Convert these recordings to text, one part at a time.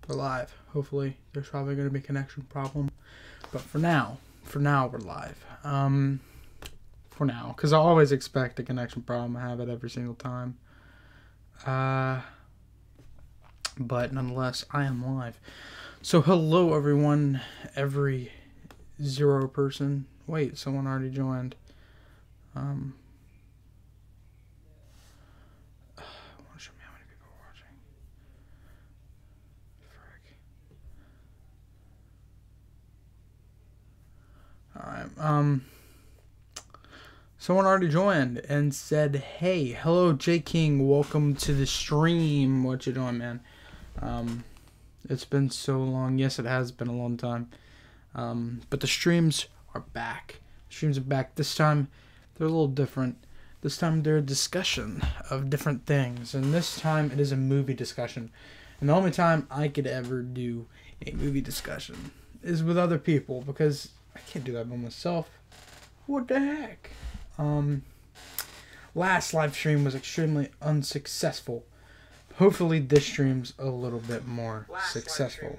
We're live. Hopefully, there's probably going to be a connection problem. But for now, we're live. For now, because I always expect a connection problem. I have it every single time. But nonetheless, I am live. So hello, everyone. Every 0 person. Wait, someone already joined. Want to show me how many people are watching. Frick. Alright, someone already joined and said, hey, hello, J King, welcome to the stream. What you doing, man? It's been so long. Yes, it has been a long time. But the streams are back. Streams are back. This time, they're a little different. This time, they're a discussion of different things. And this time, it is a movie discussion. And the only time I could ever do a movie discussion is with other people, because I can't do that by myself. What the heck? Last live stream was extremely unsuccessful. Hopefully this stream's a little bit more successful.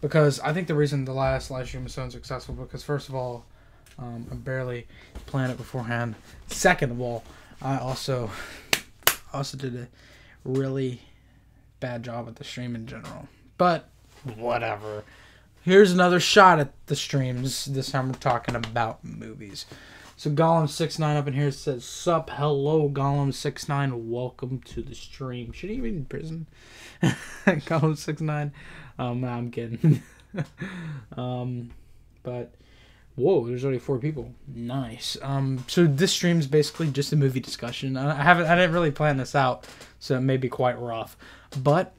Because I think the reason the last live stream was so unsuccessful, because first of all, I barely planned it beforehand. Second of all, I also did a really bad job at the stream in general. But whatever. Here's another shot at the streams. This time we're talking about movies. So Gollum69 up in here says, sup, hello, Gollum69, welcome to the stream. Should he be in prison? Gollum69. Nah, I'm kidding. But, whoa, there's already 4 people. Nice. So this stream's basically just a movie discussion. I didn't really plan this out, so it may be quite rough. But,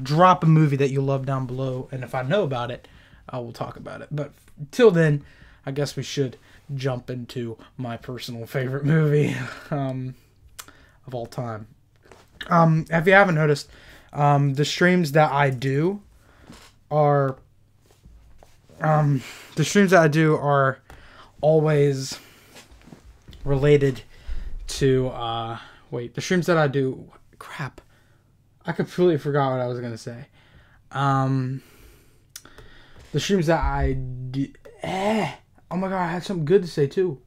drop a movie that you love down below, and if I know about it, I will talk about it. But till then, I guess we should jump into my personal favorite movie of all time. If you haven't noticed, the streams that I do are always related to the streams that I do, crap, I completely forgot what I was gonna say. The streams that I do, oh my god, I had something good to say too.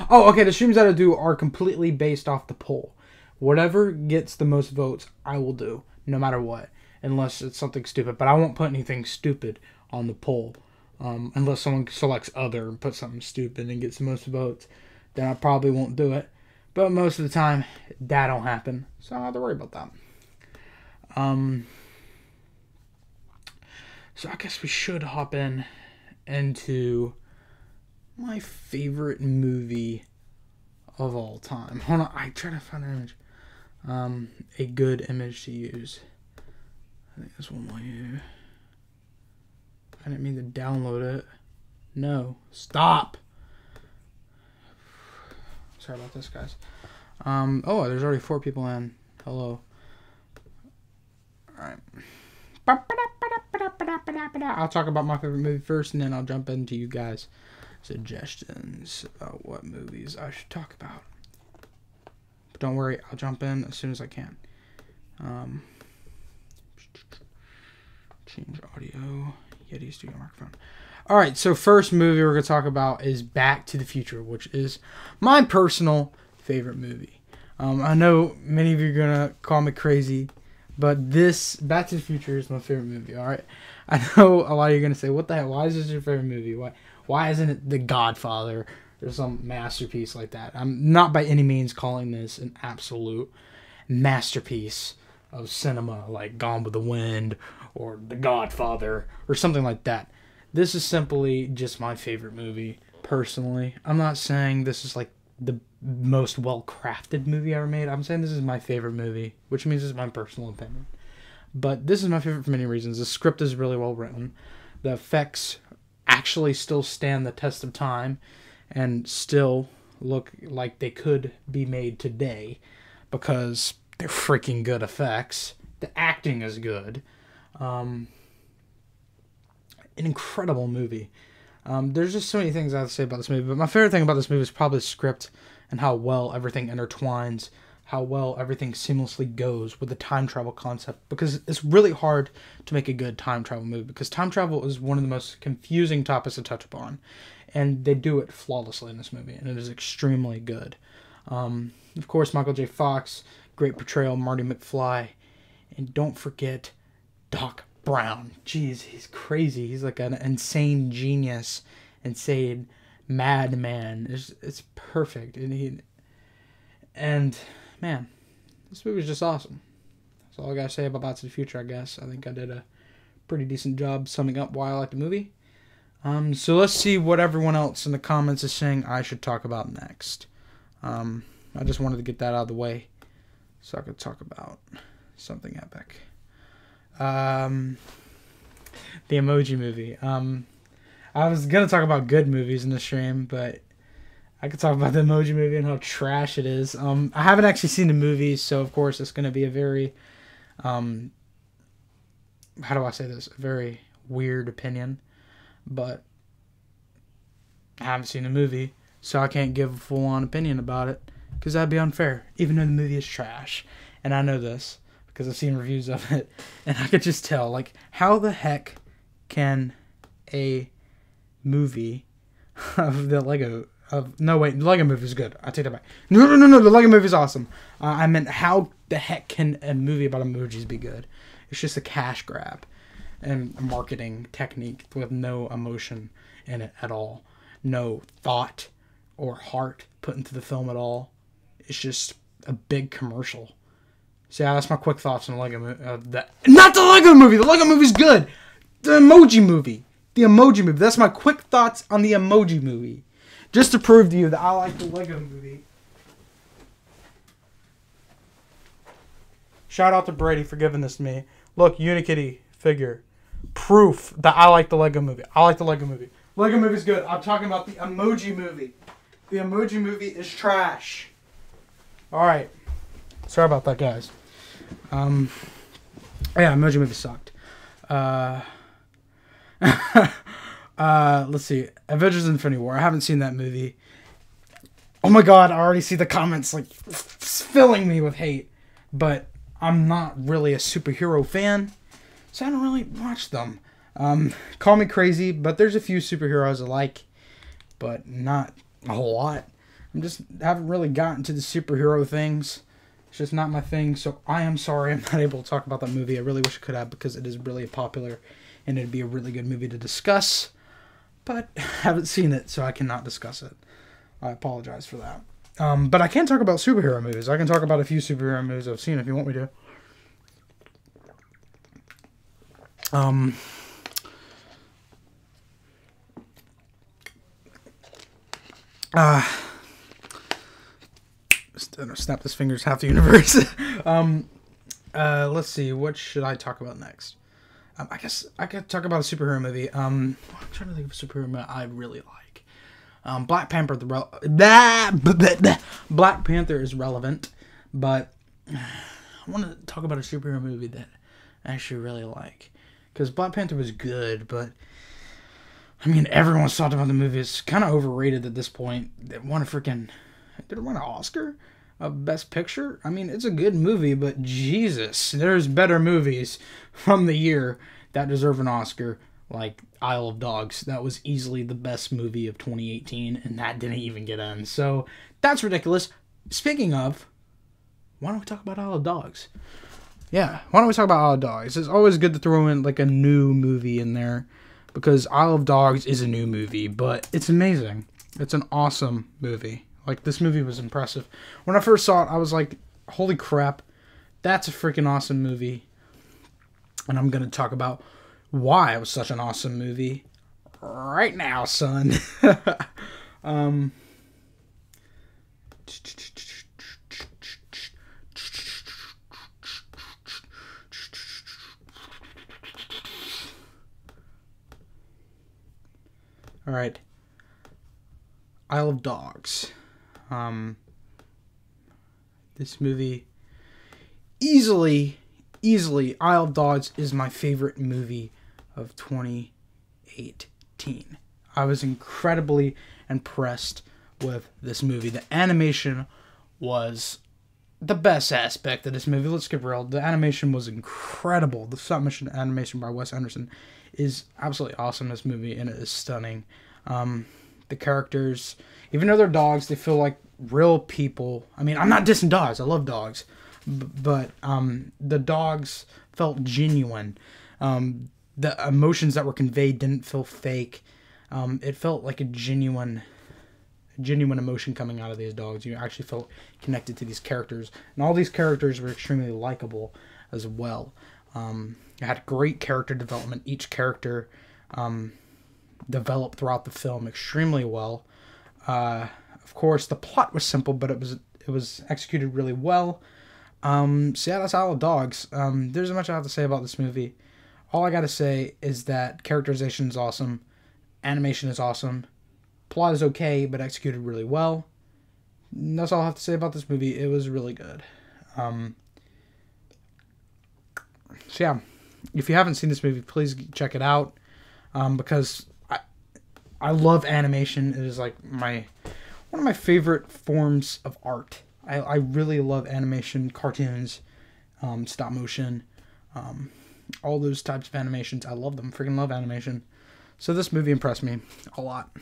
Oh, okay, the streams that I do are completely based off the poll. Whatever gets the most votes, I will do, no matter what. Unless it's something stupid. But I won't put anything stupid on the poll. Unless someone selects other and puts something stupid and gets the most votes, then I probably won't do it. But most of the time, that don't happen. So I don't have to worry about that. So I guess we should hop into my favorite movie of all time. Hold on, I try to find an image. A good image to use. I think this one will you. I didn't mean to download it. No, stop. Sorry about this, guys. Oh, there's already 4 people in. Hello. Alright. I'll talk about my favorite movie first, and then I'll jump into you guys' suggestions about what movies I should talk about. But don't worry, I'll jump in as soon as I can. Change audio. Yeti Studio microphone. Alright, so first movie we're going to talk about is Back to the Future, which is my personal favorite movie. I know many of you are going to call me crazy, but this, Back to the Future, is my favorite movie, alright? I know a lot of you are going to say, what the hell, why is this your favorite movie? Why isn't it The Godfather or some masterpiece like that? I'm not by any means calling this an absolute masterpiece of cinema, like Gone with the Wind or The Godfather or something like that. This is simply just my favorite movie, personally. I'm not saying this is like the most well-crafted movie ever made. I'm saying this is my favorite movie, which means it's my personal opinion. But this is my favorite for many reasons. The script is really well written. The effects actually still stand the test of time and still look like they could be made today because they're freaking good effects. The acting is good. An incredible movie. There's just so many things I have to say about this movie, but my favorite thing about this movie is probably the script and how well everything intertwines, how well everything seamlessly goes with the time travel concept, because it's really hard to make a good time travel movie, because time travel is one of the most confusing topics to touch upon, and they do it flawlessly in this movie, and it is extremely good. Of course, Michael J. Fox, great portrayal, Marty McFly, and don't forget Doc Brown. Jeez, he's crazy. He's like an insane genius, insane madman. It's perfect, and man, this movie is just awesome. That's all I gotta say about Back to the Future, I guess. I think I did a pretty decent job summing up why I like the movie. So let's see what everyone else in the comments is saying I should talk about next. I just wanted to get that out of the way so I could talk about something epic. The Emoji Movie. I was going to talk about good movies in the stream, but I could talk about the Emoji Movie and how trash it is. I haven't actually seen the movie, so of course it's going to be a very, how do I say this? A very weird opinion. But I haven't seen the movie, so I can't give a full-on opinion about it, because that'd be unfair, even though the movie is trash. And I know this, because I've seen reviews of it, and I could just tell, like, how the heck can a movie of the Lego... No, wait, the Lego movie is good. I take that back. No, the Lego movie is awesome. I meant, how the heck can a movie about emojis be good? It's just a cash grab and a marketing technique with no emotion in it at all. No thought or heart put into the film at all. It's just a big commercial. So yeah, that's my quick thoughts on the Lego movie. Not the Lego movie! The Lego movie's good! The Emoji Movie! The Emoji Movie. That's my quick thoughts on the Emoji Movie. Just to prove to you that I like the Lego Movie. Shout out to Brady for giving this to me. Look, Unikitty figure. Proof that I like the Lego Movie. I like the Lego Movie. Lego Movie's good. I'm talking about the Emoji Movie. The Emoji Movie is trash. Alright. Sorry about that, guys. Yeah, Emoji Movie sucked. Let's see. Avengers Infinity War. I haven't seen that movie. Oh my god, I already see the comments like filling me with hate. But I'm not really a superhero fan, so I don't really watch them. Call me crazy, but there's a few superheroes I like, but not a whole lot. Haven't really gotten to the superhero things. It's just not my thing, so I am sorry I'm not able to talk about that movie. I really wish I could have, because it is really popular, and it'd be a really good movie to discuss, but I haven't seen it, so I cannot discuss it. I apologize for that. But I can talk about superhero movies. I can talk about a few superhero movies I've seen if you want me to. Snap his fingers, half the universe. Let's see, what should I talk about next? I guess I could talk about a superhero movie. I'm trying to think of a superhero movie I really like. Black Panther Black Panther is relevant, but I want to talk about a superhero movie that I actually really like, because Black Panther was good, but I mean, everyone's talked about the movie. It's kind of overrated at this point. Did it win an Oscar of Best Picture? I mean, it's a good movie, but Jesus, there's better movies from the year that deserve an Oscar, like Isle of Dogs. That was easily the best movie of 2018, and that didn't even get in. So that's ridiculous. Speaking of, why don't we talk about Isle of Dogs? Yeah, why don't we talk about Isle of Dogs? It's always good to throw in like a new movie in there, because Isle of Dogs is a new movie, but it's amazing. It's an awesome movie. Like, this movie was impressive. When I first saw it, I was like, holy crap, that's a freaking awesome movie. And I'm going to talk about why it was such an awesome movie right now, son. Alright. Isle of Dogs. This movie, easily, Isle of Dogs is my favorite movie of 2018. I was incredibly impressed with this movie. The animation was the best aspect of this movie. Let's get real. The animation was incredible. The stop motion animation by Wes Anderson is absolutely awesome in this movie, and it is stunning. The characters, even though they're dogs, they feel like real people. I mean, I'm not dissing dogs. I love dogs. But the dogs felt genuine. The emotions that were conveyed didn't feel fake. It felt like a genuine emotion coming out of these dogs. You actually felt connected to these characters, and all these characters were extremely likable as well. It had great character development. Each character developed throughout the film extremely well. Of course, the plot was simple, but it was executed really well. So yeah, that's Isle of Dogs. There's not much I have to say about this movie. All I gotta say is that characterization is awesome, animation is awesome, plot is okay, but executed really well. And that's all I have to say about this movie. It was really good. So yeah, if you haven't seen this movie, please check it out, because I love animation. It is like one of my favorite forms of art. I really love animation, cartoons, stop motion, all those types of animations. I love them. Freaking love animation. So this movie impressed me a lot.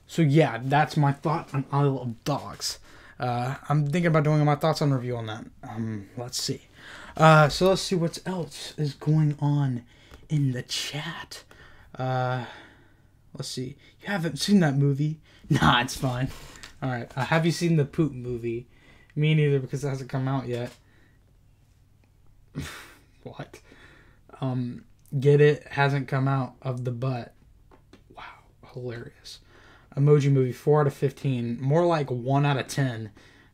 So yeah, that's my thought on Isle of Dogs. I'm thinking about doing my thoughts on review on that. Let's see. So let's see what else is going on in the chat. Let's see. You haven't seen that movie? Nah, it's fine. Alright, have you seen the Poop movie? Me neither, because it hasn't come out yet. What? Get it? Hasn't come out of the butt. Wow, hilarious. Emoji Movie, 4 out of 15. More like 1 out of 10.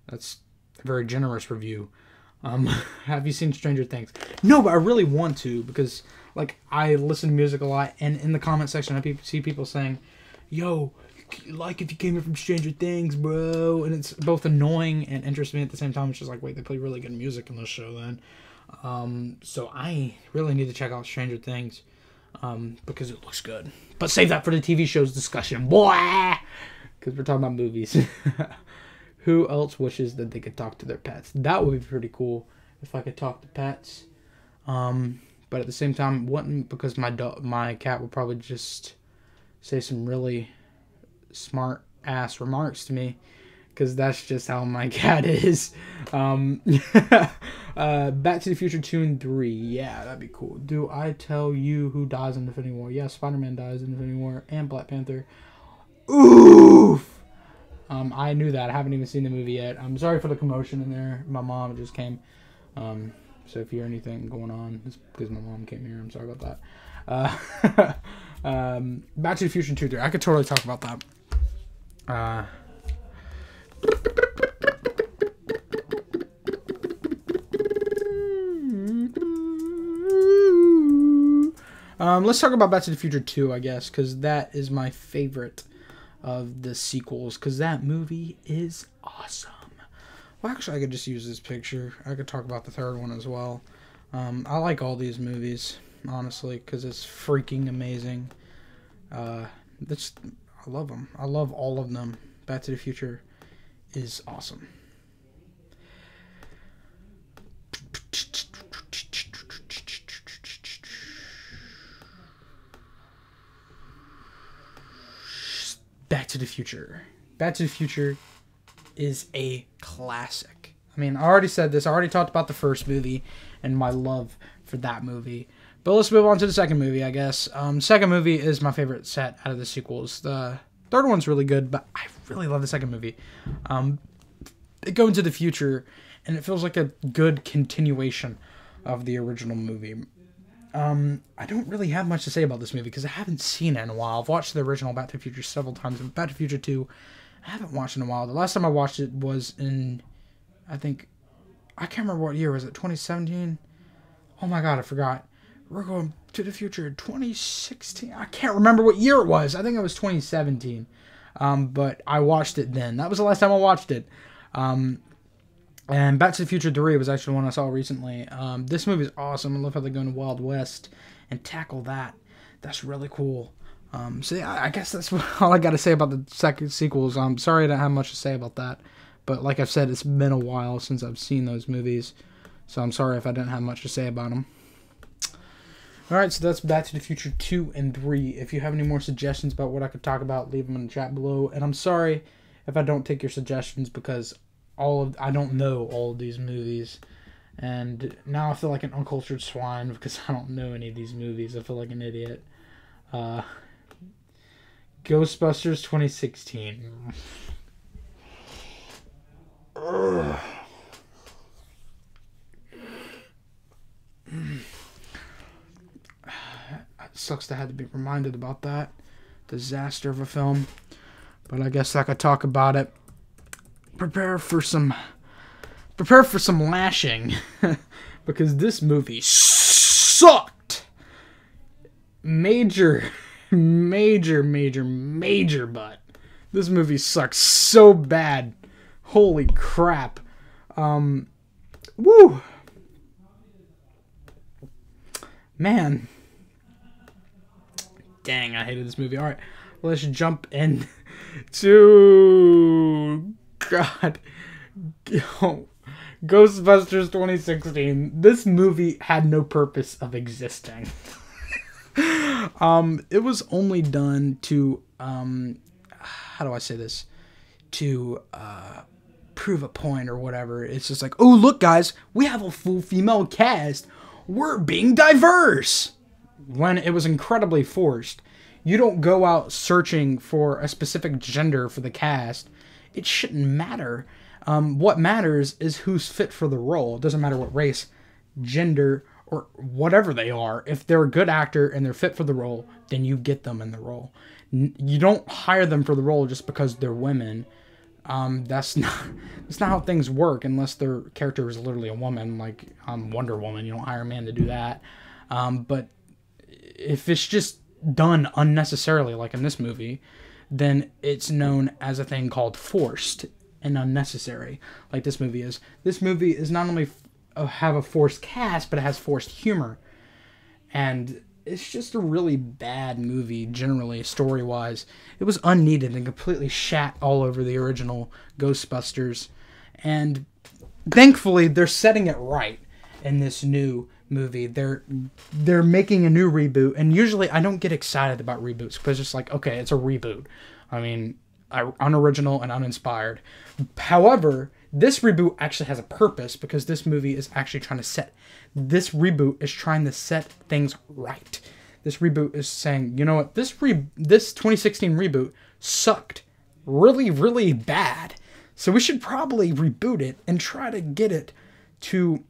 That's a very generous review. Have you seen Stranger Things? No, but I really want to, because like I listen to music a lot, and in the comment section I see people saying, yo, like if you came in from Stranger Things, bro. And it's both annoying and interesting at the same time. It's just like, wait, they play really good music in this show then. So I really need to check out Stranger Things, because it looks good. But save that for the TV show's discussion, boy, because we're talking about movies. Who else wishes that they could talk to their pets? That would be pretty cool if I could talk to pets. But at the same time, it wouldn't, because my cat would probably just say some really smart ass remarks to me, because that's just how my cat is. Back to the Future 2 and 3. Yeah, that'd be cool. Do I tell you who dies in Infinity War? Yeah, Spider-Man dies in Infinity War, and Black Panther. Oof! I knew that. I haven't even seen the movie yet. I'm sorry for the commotion in there. My mom just came. So if you hear anything going on, it's because my mom came here. I'm sorry about that. Back to the Future 2, 3. I could totally talk about that. Let's talk about Back to the Future 2, I guess, because that is my favorite of the sequels, because that movie is awesome. Well, actually, I could just use this picture. I could talk about the third one as well. I like all these movies, honestly, because it's freaking amazing. I love them. I love all of them. Back to the Future is awesome. Back to the Future. Back to the Future is a classic. I mean, I already said this. I already talked about the first movie and my love for that movie. But let's move on to the second movie, I guess. Second movie is my favorite set out of the sequels. The third one's really good, but I really love the second movie. It goes into the future, and it feels like a good continuation of the original movie. I don't really have much to say about this movie because I haven't seen it in a while. I've watched the original Back to the Future several times, but Back to the Future 2, I haven't watched in a while. The last time I watched it was in, I can't remember what year. Was it 2017? Oh my god, I forgot. We're going to the future in 2016. I can't remember what year it was. I think it was 2017. But I watched it then. That was the last time I watched it. And Back to the Future 3 was actually one I saw recently. This movie is awesome. I love how they go into Wild West and tackle that. That's really cool. So yeah, I guess that's all I got to say about the second sequels. I'm sorry I don't have much to say about that. But like I've said, it's been a while since I've seen those movies. So I'm sorry if I didn't have much to say about them. Alright, so that's Back to the Future 2 and 3. If you have any more suggestions about what I could talk about, leave them in the chat below. And I'm sorry if I don't take your suggestions because I don't know all of these movies. And now I feel like an uncultured swine because I don't know any of these movies. I feel like an idiot. Ghostbusters 2016. Ugh. It sucks to have to be reminded about that disaster of a film, but I guess I could talk about it. Prepare for some lashing because this movie sucked. Major butt. This movie sucks so bad. Holy crap. Woo. Man. Dang, I hated this movie. Alright, let's jump in to... God. Ghostbusters 2016. This movie had no purpose of existing. It was only done to, how do I say this? To, prove a point or whatever. It's just like, oh, look, guys, we have a full female cast. We're being diverse. When it was incredibly forced. You don't go out searching for a specific gender for the cast. It shouldn't matter. What matters is who's fit for the role. It doesn't matter what race, gender, or whatever they are. If they're a good actor and they're fit for the role, then you get them in the role. You don't hire them for the role just because they're women. That's not how things work unless their character is literally a woman, like Wonder Woman. You don't hire a man to do that. But if it's just done unnecessarily, like in this movie, then it's known as a thing called forced and unnecessary, like this movie is. This movie is not only have a forced cast, but it has forced humor. And it's just a really bad movie, generally, story-wise. It was unneeded and completely shat all over the original Ghostbusters. And thankfully, they're setting it right in this new movie. They're making a new reboot, and usually I don't get excited about reboots because it's like, okay, it's a reboot. I mean, unoriginal and uninspired. However, this reboot actually has a purpose because this movie is actually trying to set things right. This reboot is saying, you know what, this 2016 reboot sucked really, really bad. So we should probably reboot it and try to get it to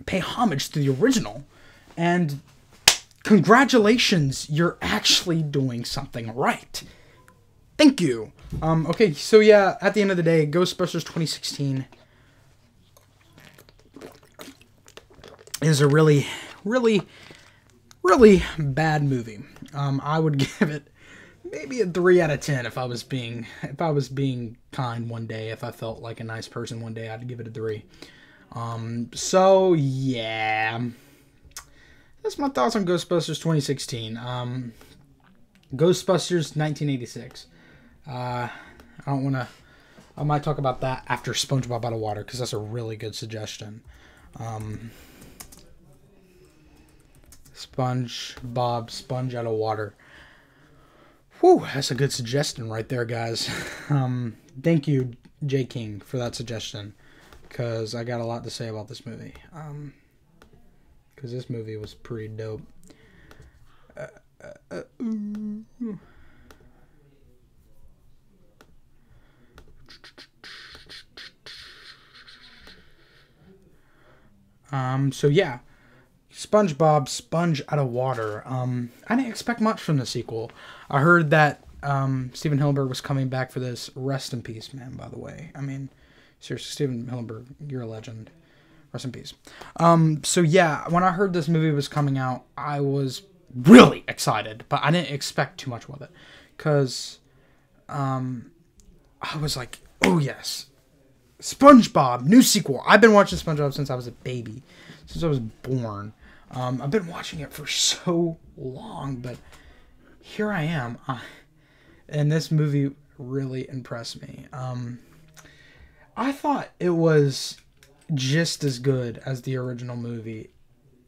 pay homage to the original. And congratulations, you're actually doing something right. Thank you. Okay, so yeah, at the end of the day, Ghostbusters 2016 is a really, really, really bad movie. I would give it maybe a 3 out of 10 if I was being kind one day. If I felt like a nice person one day, I'd give it a 3. So yeah, that's my thoughts on Ghostbusters 2016. Ghostbusters 1986. I might talk about that after SpongeBob Out of Water because that's a really good suggestion. SpongeBob Sponge Out of Water. Whew, that's a good suggestion right there, guys. Thank you, J. King, for that suggestion. Because I got a lot to say about this movie. Because this movie was pretty dope. So yeah. SpongeBob Sponge Out of Water. I didn't expect much from the sequel. I heard that Steven Hillenburg was coming back for this. Rest in peace, man, by the way. I mean, seriously, Steven Hillenburg, you're a legend. Rest in peace. So yeah, when I heard this movie was coming out, I was really excited, but I didn't expect too much with it. Because I was like, oh yes, SpongeBob, new sequel. I've been watching SpongeBob since I was a baby. Since I was born. I've been watching it for so long, but here I am. And this movie really impressed me. I thought it was just as good as the original movie.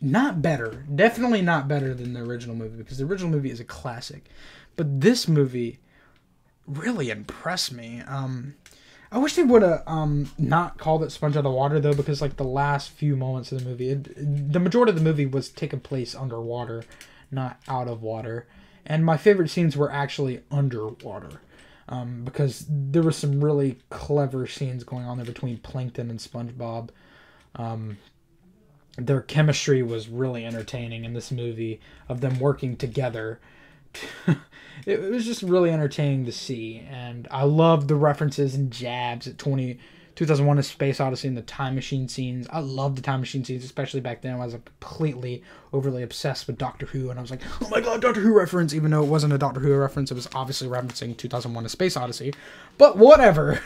Not better. Definitely not better than the original movie, because the original movie is a classic. But this movie really impressed me. I wish they would have not called it Sponge Out of Water, though, because like the last few moments of the movie, the majority of the movie was taking place underwater, not out of water. And my favorite scenes were actually underwater, because there were some really clever scenes going on there between Plankton and SpongeBob. Their chemistry was really entertaining in this movie, of them working together. It was just really entertaining to see, and I loved the references and jabs at 2001: A Space Odyssey and the time machine scenes. I loved the time machine scenes, especially back then. I was completely overly obsessed with Doctor Who, and I was like, oh my god, Doctor Who reference, even though it wasn't a Doctor Who reference. It was obviously referencing 2001: A Space Odyssey, but whatever.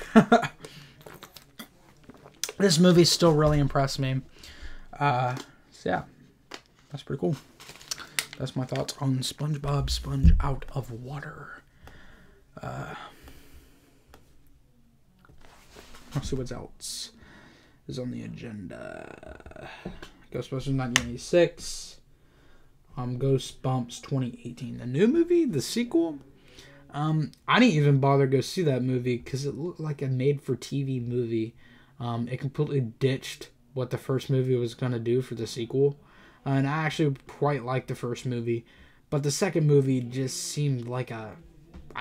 This movie still really impressed me. So yeah, that's pretty cool. That's my thoughts on SpongeBob Sponge Out of Water. Let's see what else is on the agenda. Ghostbusters 1986. Ghost Bumps 2018. The new movie? The sequel? I didn't even bother to go see that movie because it looked like a made-for-TV movie. It completely ditched what the first movie was going to do for the sequel. And I actually quite liked the first movie. But the second movie just seemed like I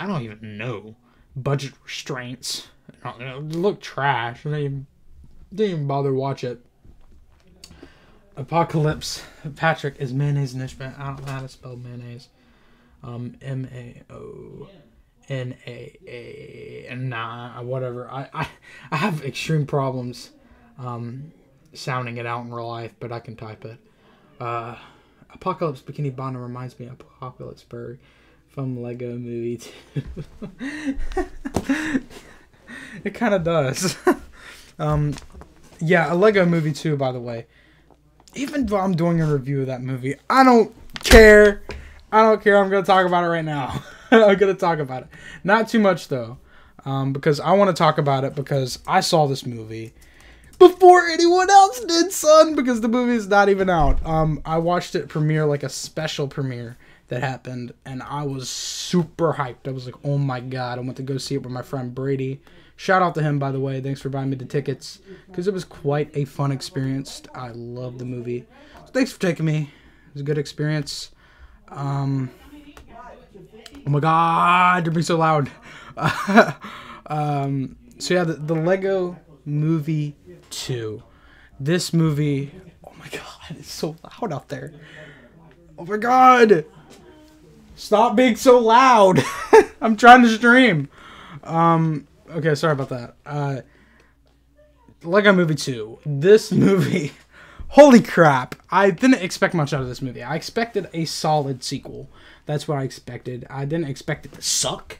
don't even know, budget restraints. It looked trash. I didn't even bother to watch it. Apocalypse. Patrick is mayonnaise Nishman. I don't know how to spell mayonnaise. M-A-O-N-A-A. Nah, whatever. I have extreme problems sounding it out in real life, but I can type it. Apocalypse Bikini Bottom reminds me of Apocalypse Bird from Lego Movie 2. It kind of does. Yeah, a Lego Movie 2, by the way. Even though I'm doing a review of that movie, I don't care. I'm going to talk about it right now. I'm going to talk about it. Not too much, though. Because I want to talk about it because I saw this movie before anyone else did, son, because the movie is not even out. I watched it premiere, like a special premiere that happened, and I was super hyped. I was like, oh my god, I went to go see it with my friend Brady. Shout out to him, by the way. Thanks for buying me the tickets, because it was quite a fun experience. I love the movie. So thanks for taking me. It was a good experience. Oh my god, you're being so loud. So yeah, the Lego Movie 2. This movie, oh my god, it's so loud out there. Oh my god. Stop being so loud. I'm trying to stream. Okay, sorry about that. Lego Movie 2. This movie, holy crap. I didn't expect much out of this movie. I expected a solid sequel. That's what I expected. I didn't expect it to suck,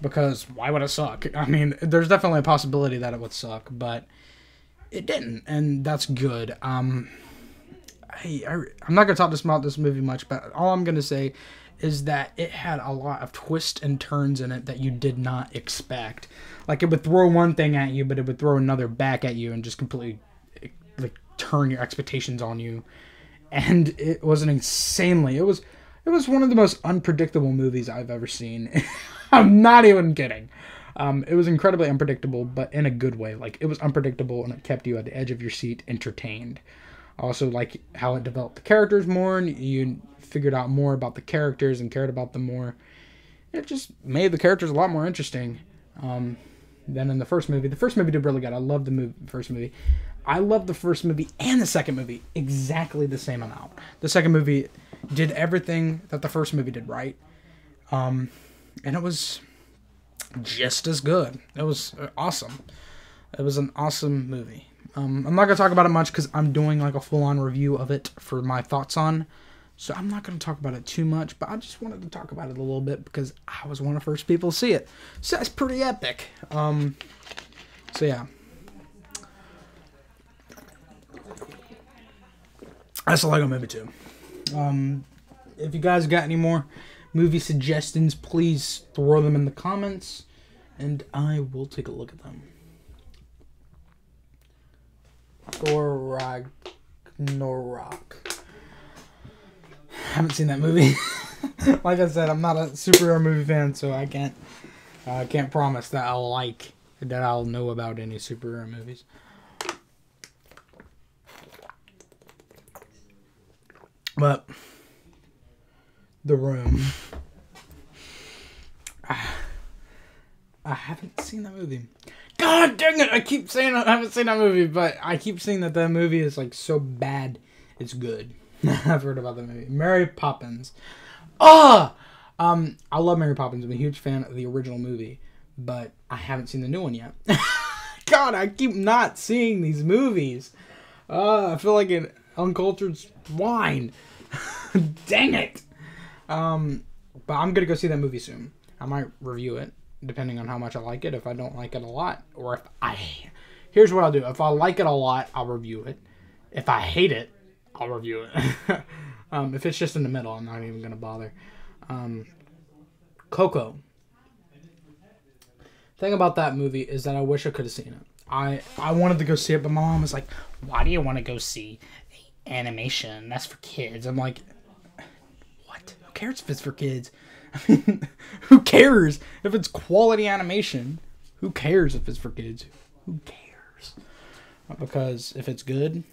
because why would it suck? I mean, there's definitely a possibility that it would suck, but it didn't, and that's good. I'm not going to talk about this movie much, but all I'm going to say is that it had a lot of twists and turns in it that you did not expect. Like, it would throw one thing at you, but it would throw another back at you and just completely like turn your expectations on you. And it was an insanely... It was one of the most unpredictable movies I've ever seen. I'm not even kidding. It was incredibly unpredictable, but in a good way. Like, it was unpredictable, and it kept you at the edge of your seat, entertained. Also, like how it developed the characters more, and you figured out more about the characters and cared about them more. It just made the characters a lot more interesting than in the first movie. The first movie did really good. I loved the first movie. I loved the first movie and the second movie exactly the same amount. The second movie did everything that the first movie did right. And it was just as good. It was awesome. It was an awesome movie. I'm not going to talk about it much because I'm doing like a full-on review of it for my thoughts on. So I'm not going to talk about it too much, but I just wanted to talk about it a little bit because I was one of the first people to see it. So that's pretty epic. So yeah. That's a Lego Movie 2. If you guys got any more movie suggestions, please throw them in the comments, and I will take a look at them. Thor Ragnarok. Haven't seen that movie. Like I said, I'm not a superhero movie fan, so I can't promise that I'll know about any superhero movies. But The Room. I haven't seen that movie. God dang it! I keep saying I haven't seen that movie, but I keep saying that movie is like so bad, it's good. I've heard about that movie. Mary Poppins. I love Mary Poppins. I'm a huge fan of the original movie, but I haven't seen the new one yet. God, I keep not seeing these movies. I feel like an uncultured swine. Dang it. But I'm gonna go see that movie soon. I might review it, depending on how much I like it. If I don't like it a lot, or here's what I'll do. If I like it a lot, I'll review it. If I hate it, I'll review it. If it's just in the middle, I'm not even gonna bother. Coco. Thing about that movie is that I wish I could have seen it. I wanted to go see it, but my mom was like, "Why do you want to go see animation? That's for kids." I'm like, what? Who cares if it's for kids? I mean, who cares if it's quality animation? Who cares if it's for kids? Who cares? Because if it's good,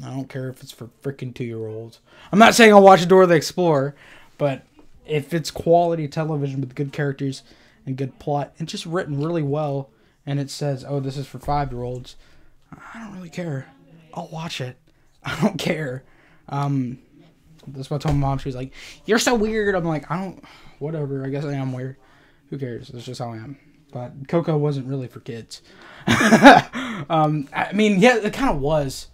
I don't care if it's for freaking 2-year-olds. I'm not saying I'll watch Dora the Explorer, but if it's quality television with good characters and good plot and just written really well, and it says, "Oh, this is for 5-year-olds," I don't really care. I'll watch it. I don't care. That's what I told my mom. She's like, "You're so weird." I'm like, whatever. I guess I am weird. Who cares? That's just how I am. But Coco wasn't really for kids. I mean, yeah, it kind of was.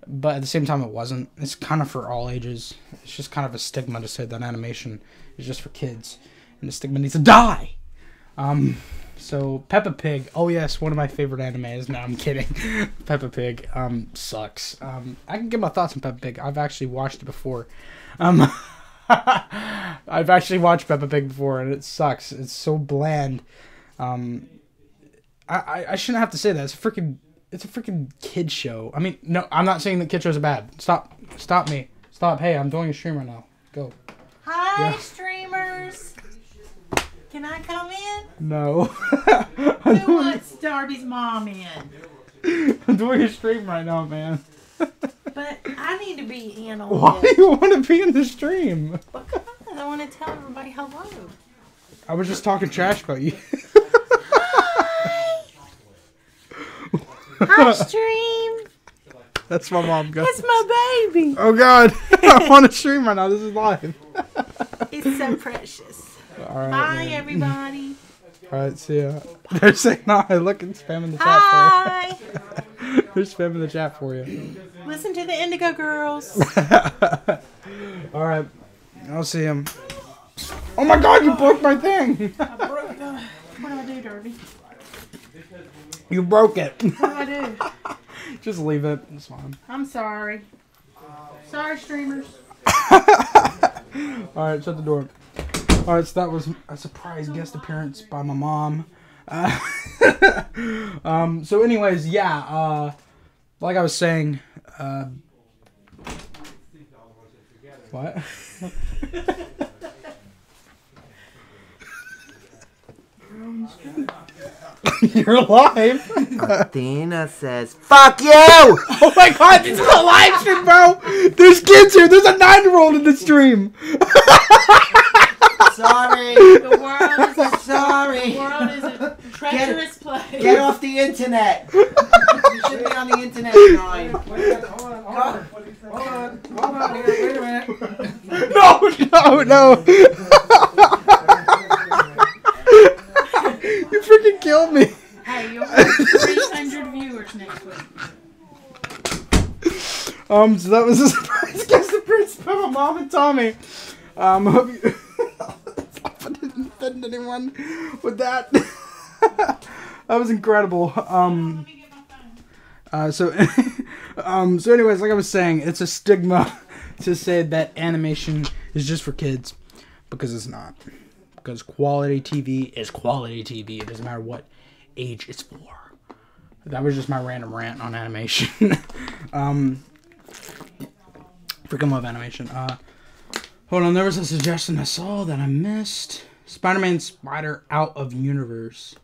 But at the same time, it wasn't. It's kind of for all ages. It's just kind of a stigma to say that animation is just for kids. And the stigma needs to die. So, Peppa Pig. Oh, yes, one of my favorite animes. No, I'm kidding. Peppa Pig sucks. I can give my thoughts on Peppa Pig. I've actually watched it before. I've actually watched Peppa Pig before, and it sucks. It's so bland. I shouldn't have to say that. It's a freaking kid show. I mean, no, I'm not saying that kid shows are bad. Stop me. Stop. Hey, I'm doing a stream right now. Go. Hi, streamers. Can I come in? No. Who wants Darby's mom in? I'm doing a stream right now, man. But I need to be in on Why do this. you want to be in the stream? Because I want to tell everybody hello. I was just talking trash about you. Hi, stream. That's my mom, guys. It's my baby. Oh, God. I'm on a stream right now. This is live. It's so precious. All right, Bye, man. everybody. All right, see ya. They're saying hi. Look, and spamming the chat Hi. for you. They're spamming the chat for you. Listen to the Indigo Girls. All right. I'll see him. Oh, my God. You broke my thing. I broke the... What do I do, Darby? You broke it. What do I do? Just leave it. It's fine. I'm sorry. Sorry, streamers. All right, shut the door. All right, so that was a surprise guest appearance by my mom. So anyways, yeah, like I was saying, what? You're live. Athena says, "Fuck you!" Oh my God, this is a live stream, bro. There's kids here. There's a 9-year-old in the stream. Sorry. The world is a, Sorry. the world is a treacherous place. Get off the internet. You should be on the internet tonight. Hold on here. Wait a minute. No. You freaking killed me. Hey, you'll have 300 viewers next week. So that was a surprise guest appearance by my mom and Tommy. Hope you... I didn't offend anyone with that. That was incredible. So anyways, like I was saying, it's a stigma to say that animation is just for kids, because it's not. Because quality TV is quality TV. It doesn't matter what age it's for. That was just my random rant on animation. Freaking love animation. Hold on, there was a suggestion I saw that I missed. Spider-Man Spider Out of Universe.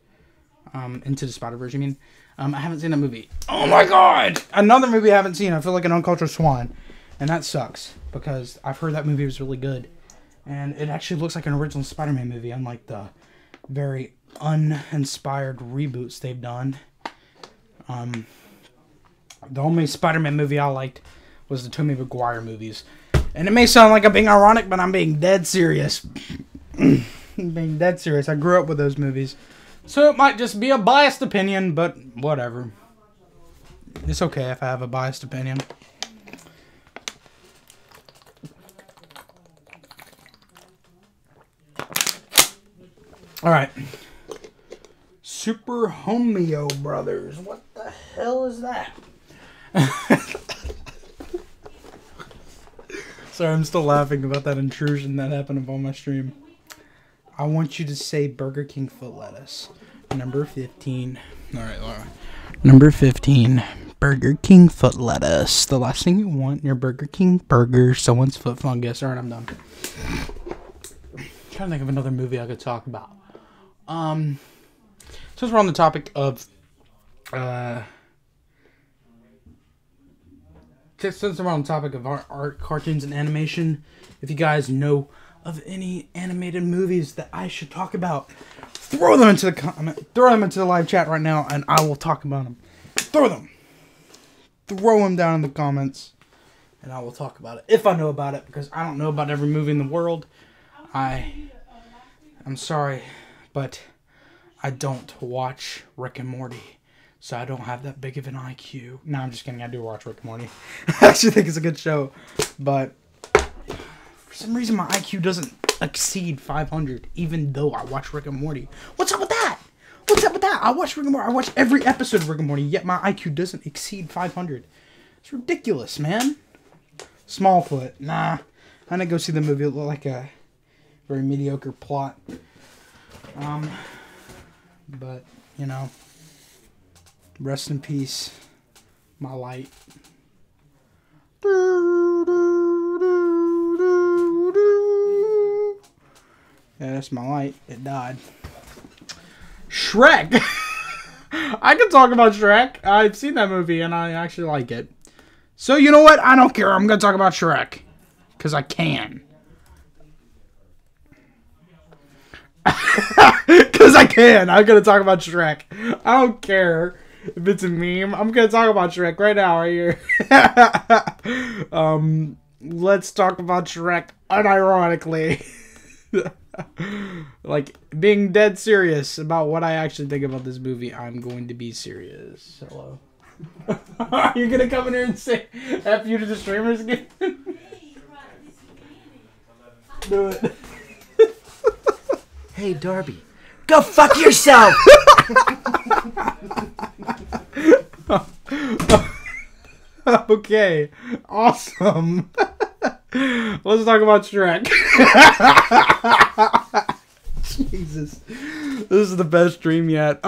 Into the Spider-Verse, you mean? I haven't seen that movie. Oh my god! Another movie I haven't seen. I feel like an uncultured swan. And that sucks. Because I've heard that movie was really good. And it actually looks like an original Spider-Man movie. Unlike the very uninspired reboots they've done. The only Spider-Man movie I liked was the Tobey Maguire movies. And it may sound like I'm being ironic, but I'm being dead serious. Being dead serious. I grew up with those movies. So it might just be a biased opinion, but whatever. It's okay if I have a biased opinion. Alright. Super Homeo Brothers. What the hell is that? Sorry, I'm still laughing about that intrusion that happened upon my stream. I want you to say Burger King foot lettuce. Number 15. Alright, Laura. Number 15. Burger King foot lettuce. The last thing you want in your Burger King burger, someone's foot fungus. Alright, I'm done. Trying to think of another movie I could talk about. Since we're on the topic of since we're on the topic of art, cartoons, and animation, if you guys know of any animated movies that I should talk about, throw them into the live chat right now, and I will talk about them. Throw them down in the comments, and I will talk about it if I know about it, because I don't know about every movie in the world. I'm sorry, but I don't watch Rick and Morty. So I don't have that big of an IQ. No, I'm just kidding. I do watch Rick and Morty. I actually think it's a good show. But for some reason, my IQ doesn't exceed 500, even though I watch Rick and Morty. What's up with that? I watch Rick and Morty. I watch every episode of Rick and Morty, yet my IQ doesn't exceed 500. It's ridiculous, man. Smallfoot. Nah. I didn't go see the movie. It looked like a very mediocre plot. But, you know. Rest in peace, my light. Yeah, that's my light. It died. Shrek! I can talk about Shrek. I've seen that movie and I actually like it. So you know what? I don't care. I'm going to talk about Shrek. Because I can. Because I can. I'm going to talk about Shrek. I don't care if it's a meme. I'm going to talk about Shrek right now, right here. Let's talk about Shrek unironically. Like, being dead serious about what I actually think about this movie. I'm going to be serious. Hello. You're going to come in here and say F you to the streamers again? Do it. Hey, Darby. Go fuck yourself! Okay, awesome. Let's talk about Shrek. Jesus, this is the best stream yet.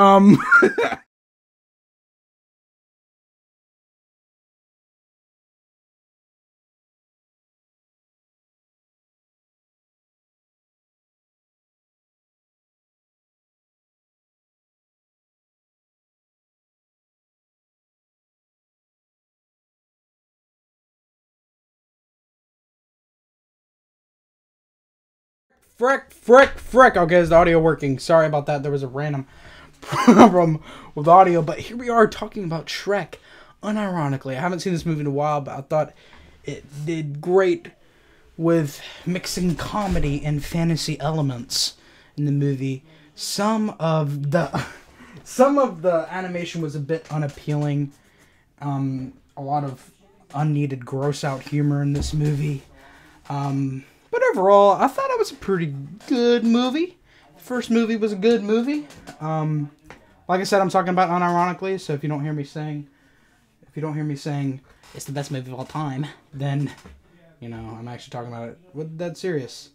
Frick. Okay, is the audio working? Sorry about that. There was a random problem with audio, but here we are talking about Shrek. Unironically, I haven't seen this movie in a while, but I thought it did great with mixing comedy and fantasy elements in the movie. Some of the animation was a bit unappealing. A lot of unneeded gross out humor in this movie. But overall, I thought it was a pretty good movie. First movie was a good movie. Like I said, I'm talking about unironically, so if you don't hear me saying it's the best movie of all time, then, you know, I'm actually talking about it with dead serious.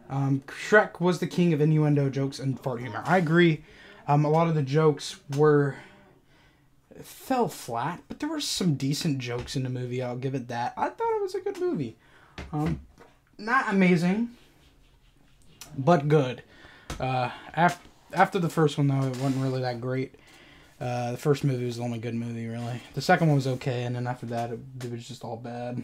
Shrek was the king of innuendo jokes and fart humor. I agree. A lot of the jokes were It fell flat, but there were some decent jokes in the movie. I'll give it that. I thought it was a good movie. Not amazing, but good. After the first one, though, it wasn't really that great. The first movie was the only good movie, really. The second one was okay, and then after that, it was just all bad.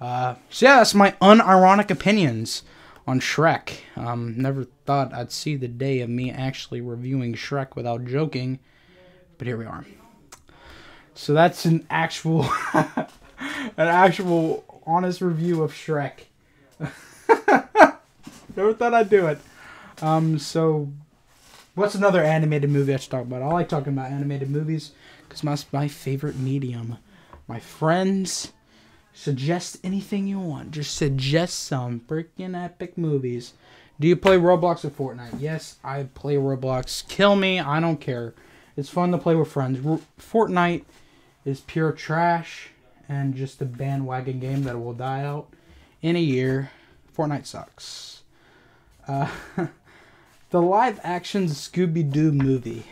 So yeah, that's my unironic opinions on Shrek. Never thought I'd see the day of me actually reviewing Shrek without joking, but here we are. So that's an actual, honest review of Shrek. Never thought I'd do it. So what's another animated movie I should talk about? I like talking about animated movies because that's my favorite medium. My friends, suggest anything you want. Just suggest some freaking epic movies. Do you play Roblox or Fortnite? Yes, I play Roblox. Kill me, I don't care. It's fun to play with friends. Fortnite is pure trash and just a bandwagon game that will die out in a year. Fortnite sucks. The live-action Scooby-Doo movie.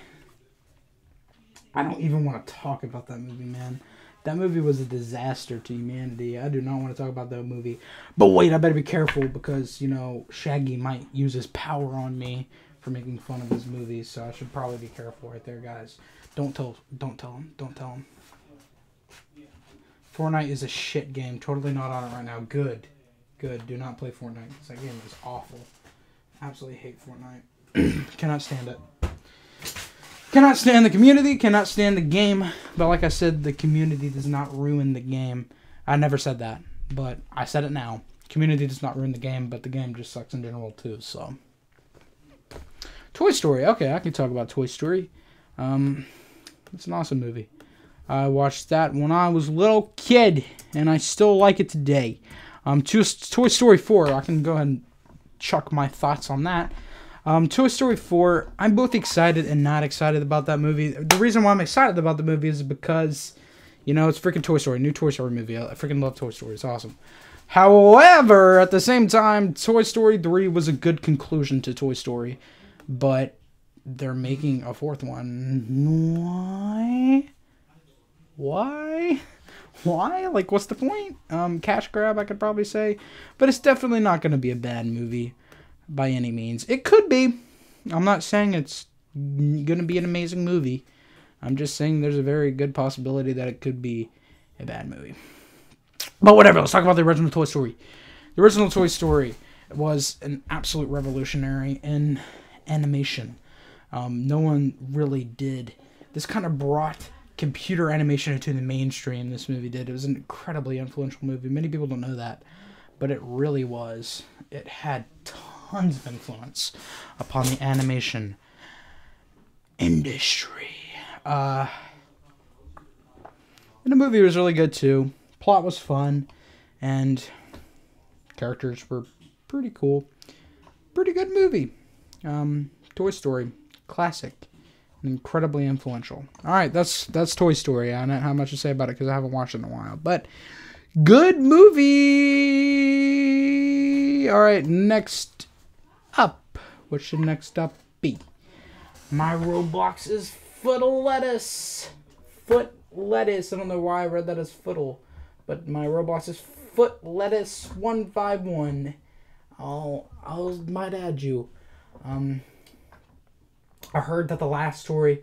I don't even want to talk about that movie, man. That movie was a disaster to humanity. I do not want to talk about that movie. But wait, I better be careful because, you know, Shaggy might use his power on me for making fun of his movies. So I should probably be careful right there, guys. Don't tell him. Fortnite is a shit game. Totally not on it right now. Good. Do not play Fortnite. That game is awful. Absolutely hate Fortnite. Cannot stand it. Cannot stand the community. Cannot stand the game. But like I said, the community does not ruin the game. I never said that, but I said it now. Community does not ruin the game, but the game just sucks in general too. So, Toy Story. Okay, I can talk about Toy Story. It's an awesome movie. I watched that when I was a little kid, and I still like it today. Toy Story 4. I can go ahead and chuck my thoughts on that. Toy Story 4, I'm both excited and not excited about that movie. The reason why I'm excited about the movie is because, you know, it's freaking Toy Story, new Toy Story movie. I freaking love Toy Story. It's awesome. However, at the same time, Toy Story 3 was a good conclusion to Toy Story, but they're making a fourth one. Why? Like, what's the point? Cash grab, I could probably say. But it's definitely not going to be a bad movie by any means. It could be. I'm not saying it's going to be an amazing movie. I'm just saying there's a very good possibility that it could be a bad movie. But whatever, let's talk about the original Toy Story. The original Toy Story was an absolute revolutionary in animation. No one really did. This kind of brought computer animation into the mainstream. This movie did. It was an incredibly influential movie. Many people don't know that, but it really was. It had tons of influence upon the animation industry. And the movie was really good too. Plot was fun, and characters were pretty cool. Pretty good movie. Toy Story, classic, incredibly influential. All right, that's Toy Story. I don't know how much to say about it because I haven't watched it in a while, but good movie. All right, next up. What should next up be? My Roblox is Foottle Lettuce. Foot Lettuce. I don't know why I read that as Footle, but my Roblox is Foot Lettuce 151. I might add you. I heard that the last Toy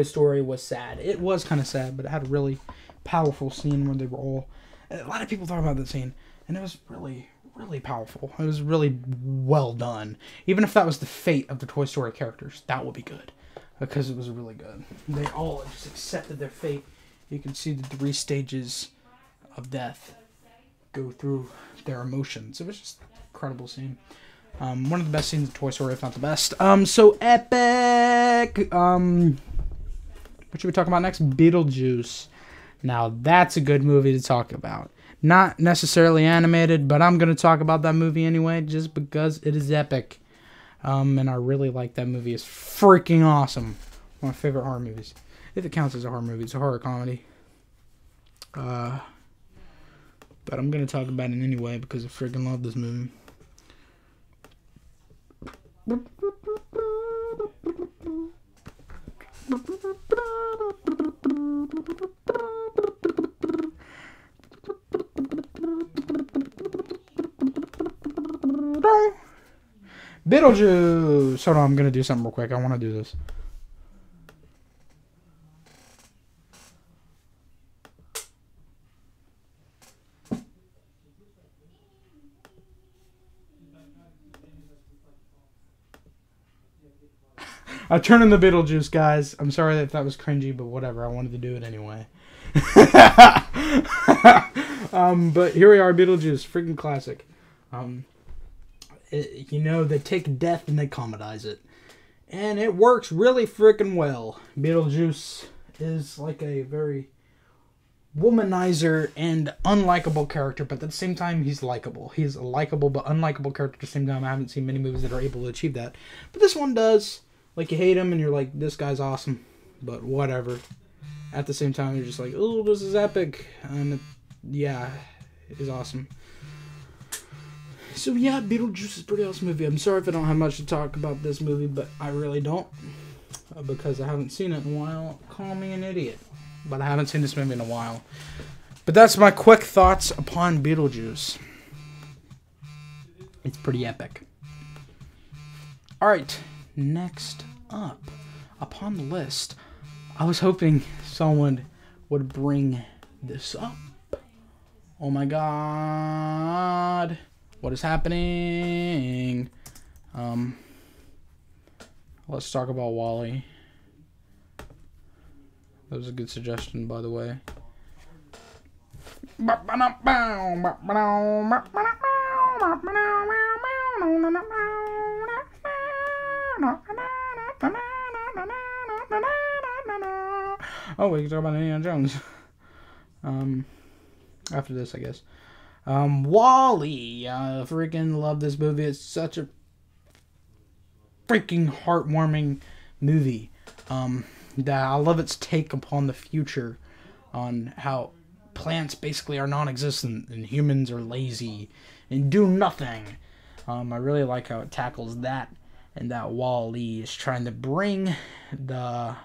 Story was sad. It was kind of sad, but it had a really powerful scene where they were all. A lot of people talk about that scene, and it was really, really powerful. It was really well done. Even if that was the fate of the Toy Story characters, that would be good, because it was really good. They all just accepted their fate. You can see the 3 stages of death go through their emotions. It was just an incredible scene. One of the best scenes in Toy Story, if not the best. So epic. What should we talk about next? Beetlejuice. Now that's a good movie to talk about. Not necessarily animated, but I'm gonna talk about that movie anyway, just because it is epic. And I really like that movie. It's freaking awesome. One of my favorite horror movies. If it counts as a horror movie, it's a horror comedy. But I'm gonna talk about it anyway because I freaking love this movie. Beetlejuice. Hold on, I'm gonna do something real quick. I want to do this. I turned in the Beetlejuice, guys. I'm sorry if that was cringy, but whatever. I wanted to do it anyway. But here we are, Beetlejuice, freaking classic. They take death and they comedize it, and it works really freaking well. Beetlejuice is like a very womanizer and unlikable character, but at the same time, he's likable. He's a likable but unlikable character at the same time. I haven't seen many movies that are able to achieve that, but this one does. Like, you hate him, and you're like, this guy's awesome, but whatever. At the same time, you're just like, oh, this is epic, and yeah, it is awesome. So yeah, Beetlejuice is a pretty awesome movie. I'm sorry if I don't have much to talk about this movie, but I really don't, because I haven't seen it in a while. Call me an idiot, but I haven't seen this movie in a while. But that's my quick thoughts upon Beetlejuice. It's pretty epic. Alright, next up upon the list, I was hoping someone would bring this up. Oh my god. What is happening? Let's talk about WALL-E. That was a good suggestion, by the way. Oh, we can talk about Indiana Jones. After this, I guess. WALL-E. I freaking love this movie. It's such a freaking heartwarming movie. That I love its take upon the future, on how plants basically are non-existent and humans are lazy and do nothing. I really like how it tackles that, and that WALL-E is trying to bring the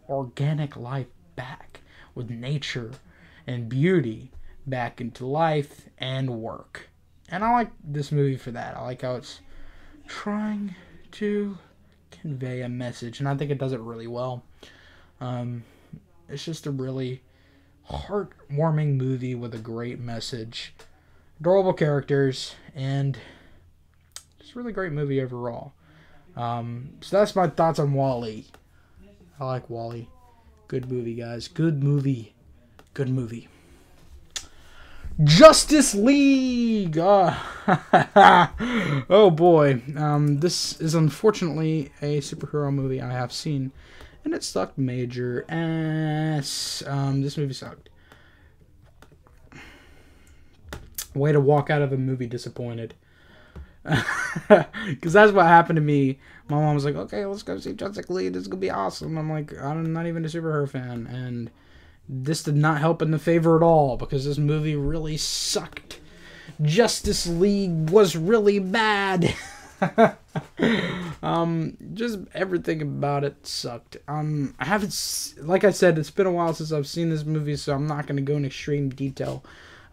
organic life back with nature and beauty back into life and work. And I like this movie for that. I like how it's trying to convey a message, and I think it does it really well. It's just a really heartwarming movie with a great message, adorable characters, and just a really great movie overall. So that's my thoughts on WALL-E. I like WALL-E. Good movie, guys. Good movie. Good movie. Justice League! Oh boy. This is unfortunately a superhero movie I have seen, and it sucked major ass. This movie sucked. Way to walk out of a movie disappointed. Because that's what happened to me. My mom was like, okay, let's go see Justice League. This is going to be awesome. I'm like, I'm not even a superhero fan. And this did not help in the favor at all, because this movie really sucked. Justice League was really bad. Just everything about it sucked. I haven't, like I said, it's been a while since I've seen this movie, so I'm not going to go in extreme detail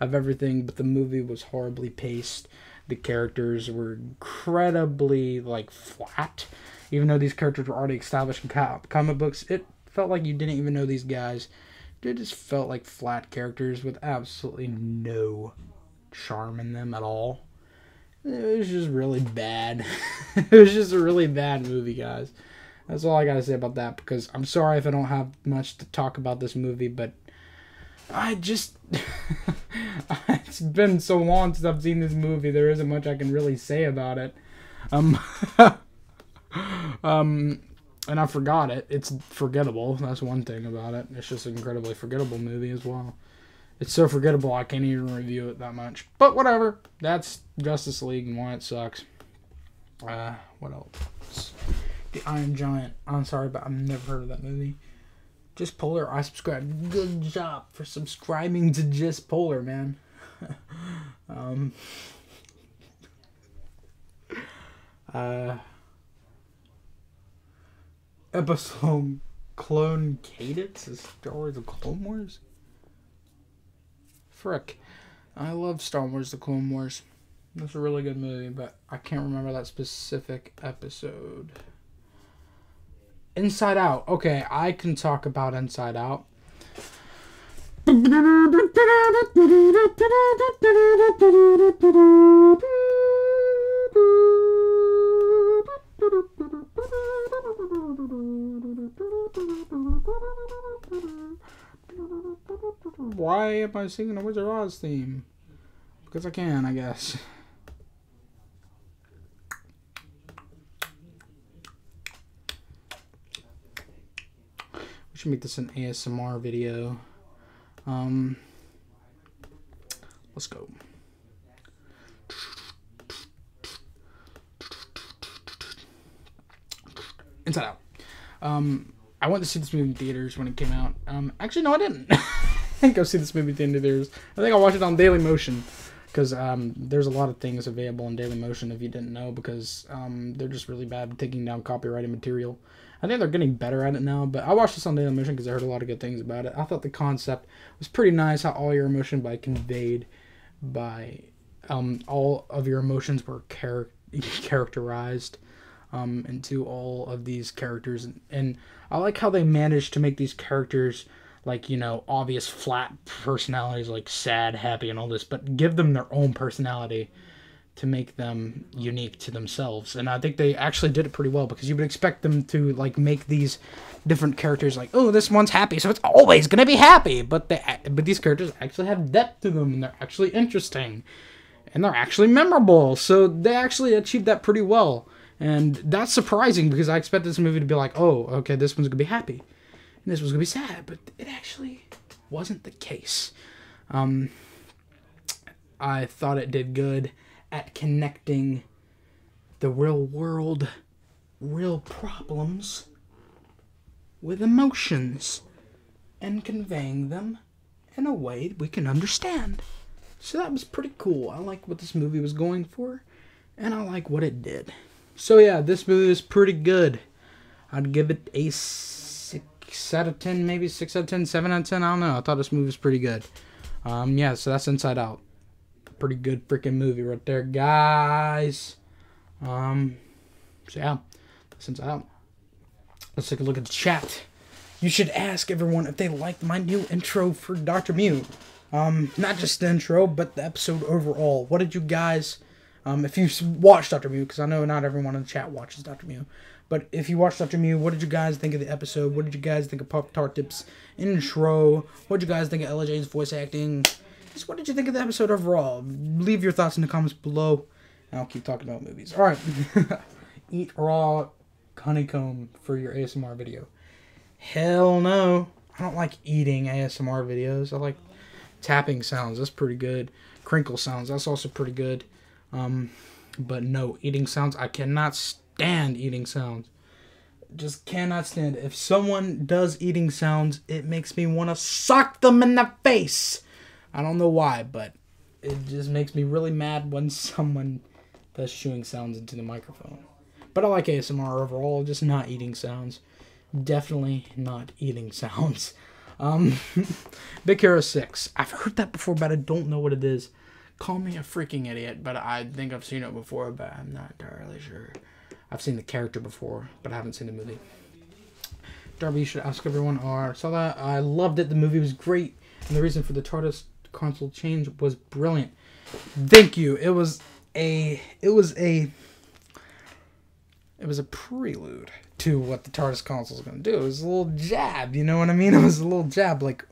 of everything, but the movie was horribly paced. The characters were incredibly, flat. Even though these characters were already established in comic books, it felt like you didn't even know these guys. It just felt like flat characters with absolutely no charm in them at all. It was just really bad. It was just a really bad movie, guys. That's all I gotta say about that, because I'm sorry if I don't have much to talk about this movie, but I just... it's been so long since I've seen this movie, there isn't much I can really say about it. And I forgot it. It's forgettable. That's one thing about it. It's just an incredibly forgettable movie as well. It's so forgettable I can't even review it that much. But whatever. That's Justice League and why it sucks. What else? The Iron Giant. I'm sorry, but I've never heard of that movie. Just Polar. I subscribed. Good job for subscribing to Just Polar, man. Episode Clone Cadence is Star Wars The Clone Wars? Frick. I love Star Wars The Clone Wars. That's a really good movie, but I can't remember that specific episode. Inside Out. Okay, I can talk about Inside Out. Why am I singing the Wizard of Oz theme? Because I can, I guess. We should make this an ASMR video. Let's go. Inside Out. I went to see this movie in theaters when it came out. Actually, no, I didn't. I didn't go see this movie in theaters. I think I watched it on Dailymotion. Because there's a lot of things available on Dailymotion if you didn't know. Because they're just really bad at taking down copyrighted material. I think they're getting better at it now. But I watched this on Dailymotion because I heard a lot of good things about it. I thought the concept was pretty nice. How all your emotion conveyed by all of your emotions were characterized into all of these characters. And I like how they managed to make these characters like, you know, obvious flat personalities like sad, happy, and all this, but give them their own personality to make them unique to themselves. And I think they actually did it pretty well, because you would expect them to like make these different characters like, oh, this one's happy, so it's always gonna be happy. But these characters actually have depth to them, and they're actually interesting, and they're actually memorable. So they actually achieved that pretty well, and that's surprising because I expected this movie to be like, oh, okay, this one's gonna be happy, and this was gonna be sad, but it actually wasn't the case. I thought it did good at connecting the real world, real problems with emotions and conveying them in a way we can understand. So that was pretty cool. I like what this movie was going for, and I like what it did. So yeah, this movie is pretty good. I'd give it a 6 out of 10, maybe 6 out of 10, 7 out of 10, I don't know. I thought this movie was pretty good. Yeah, so that's Inside Out. Pretty good freaking movie right there, guys. So yeah, that's Inside Out. Let's take a look at the chat. You should ask everyone if they liked my new intro for Dr. Mew. Not just the intro, but the episode overall. What did you guys, if you watched Dr. Mew, because I know not everyone in the chat watches Dr. Mew, but if you watched Dr. Mew, what did you guys think of the episode? What did you guys think of Pop-Tart Tip's intro? What did you guys think of Ella Jane's voice acting? Just what did you think of the episode overall? Leave your thoughts in the comments below, and I'll keep talking about movies. Alright. Eat raw honeycomb for your ASMR video. Hell no. I don't like eating ASMR videos. I like tapping sounds. That's pretty good. Crinkle sounds. That's also pretty good. But no, eating sounds. I cannot stand eating sounds. Just cannot stand it. If someone does eating sounds, it makes me want to suck them in the face. I don't know why, but it just makes me really mad when someone does chewing sounds into the microphone. But I like ASMR overall, just not eating sounds. Definitely not eating sounds. Big Hero 6. I've heard that before, but I don't know what it is. Call me a freaking idiot, but I think I've seen it before, but I'm not entirely sure. I've seen the character before, but I haven't seen the movie. Darby, you should ask everyone. I saw that. I loved it. The movie was great. And the reason for the TARDIS console change was brilliant. Thank you. It was a prelude to what the TARDIS console is going to do. It was a little jab, you know what I mean? It was a little jab, like,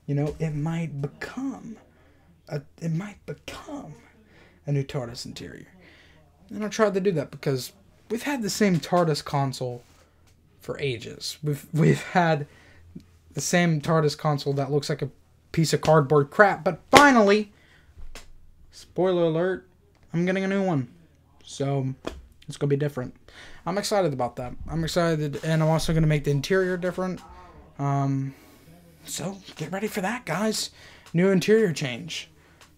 you know, it might become a new TARDIS interior. And I tried to do that because we've had the same TARDIS console for ages. We've had the same TARDIS console that looks like a piece of cardboard crap, but finally, spoiler alert, I'm getting a new one. So it's gonna be different. I'm excited about that. I'm excited, and I'm also gonna make the interior different. So get ready for that, guys. New interior change,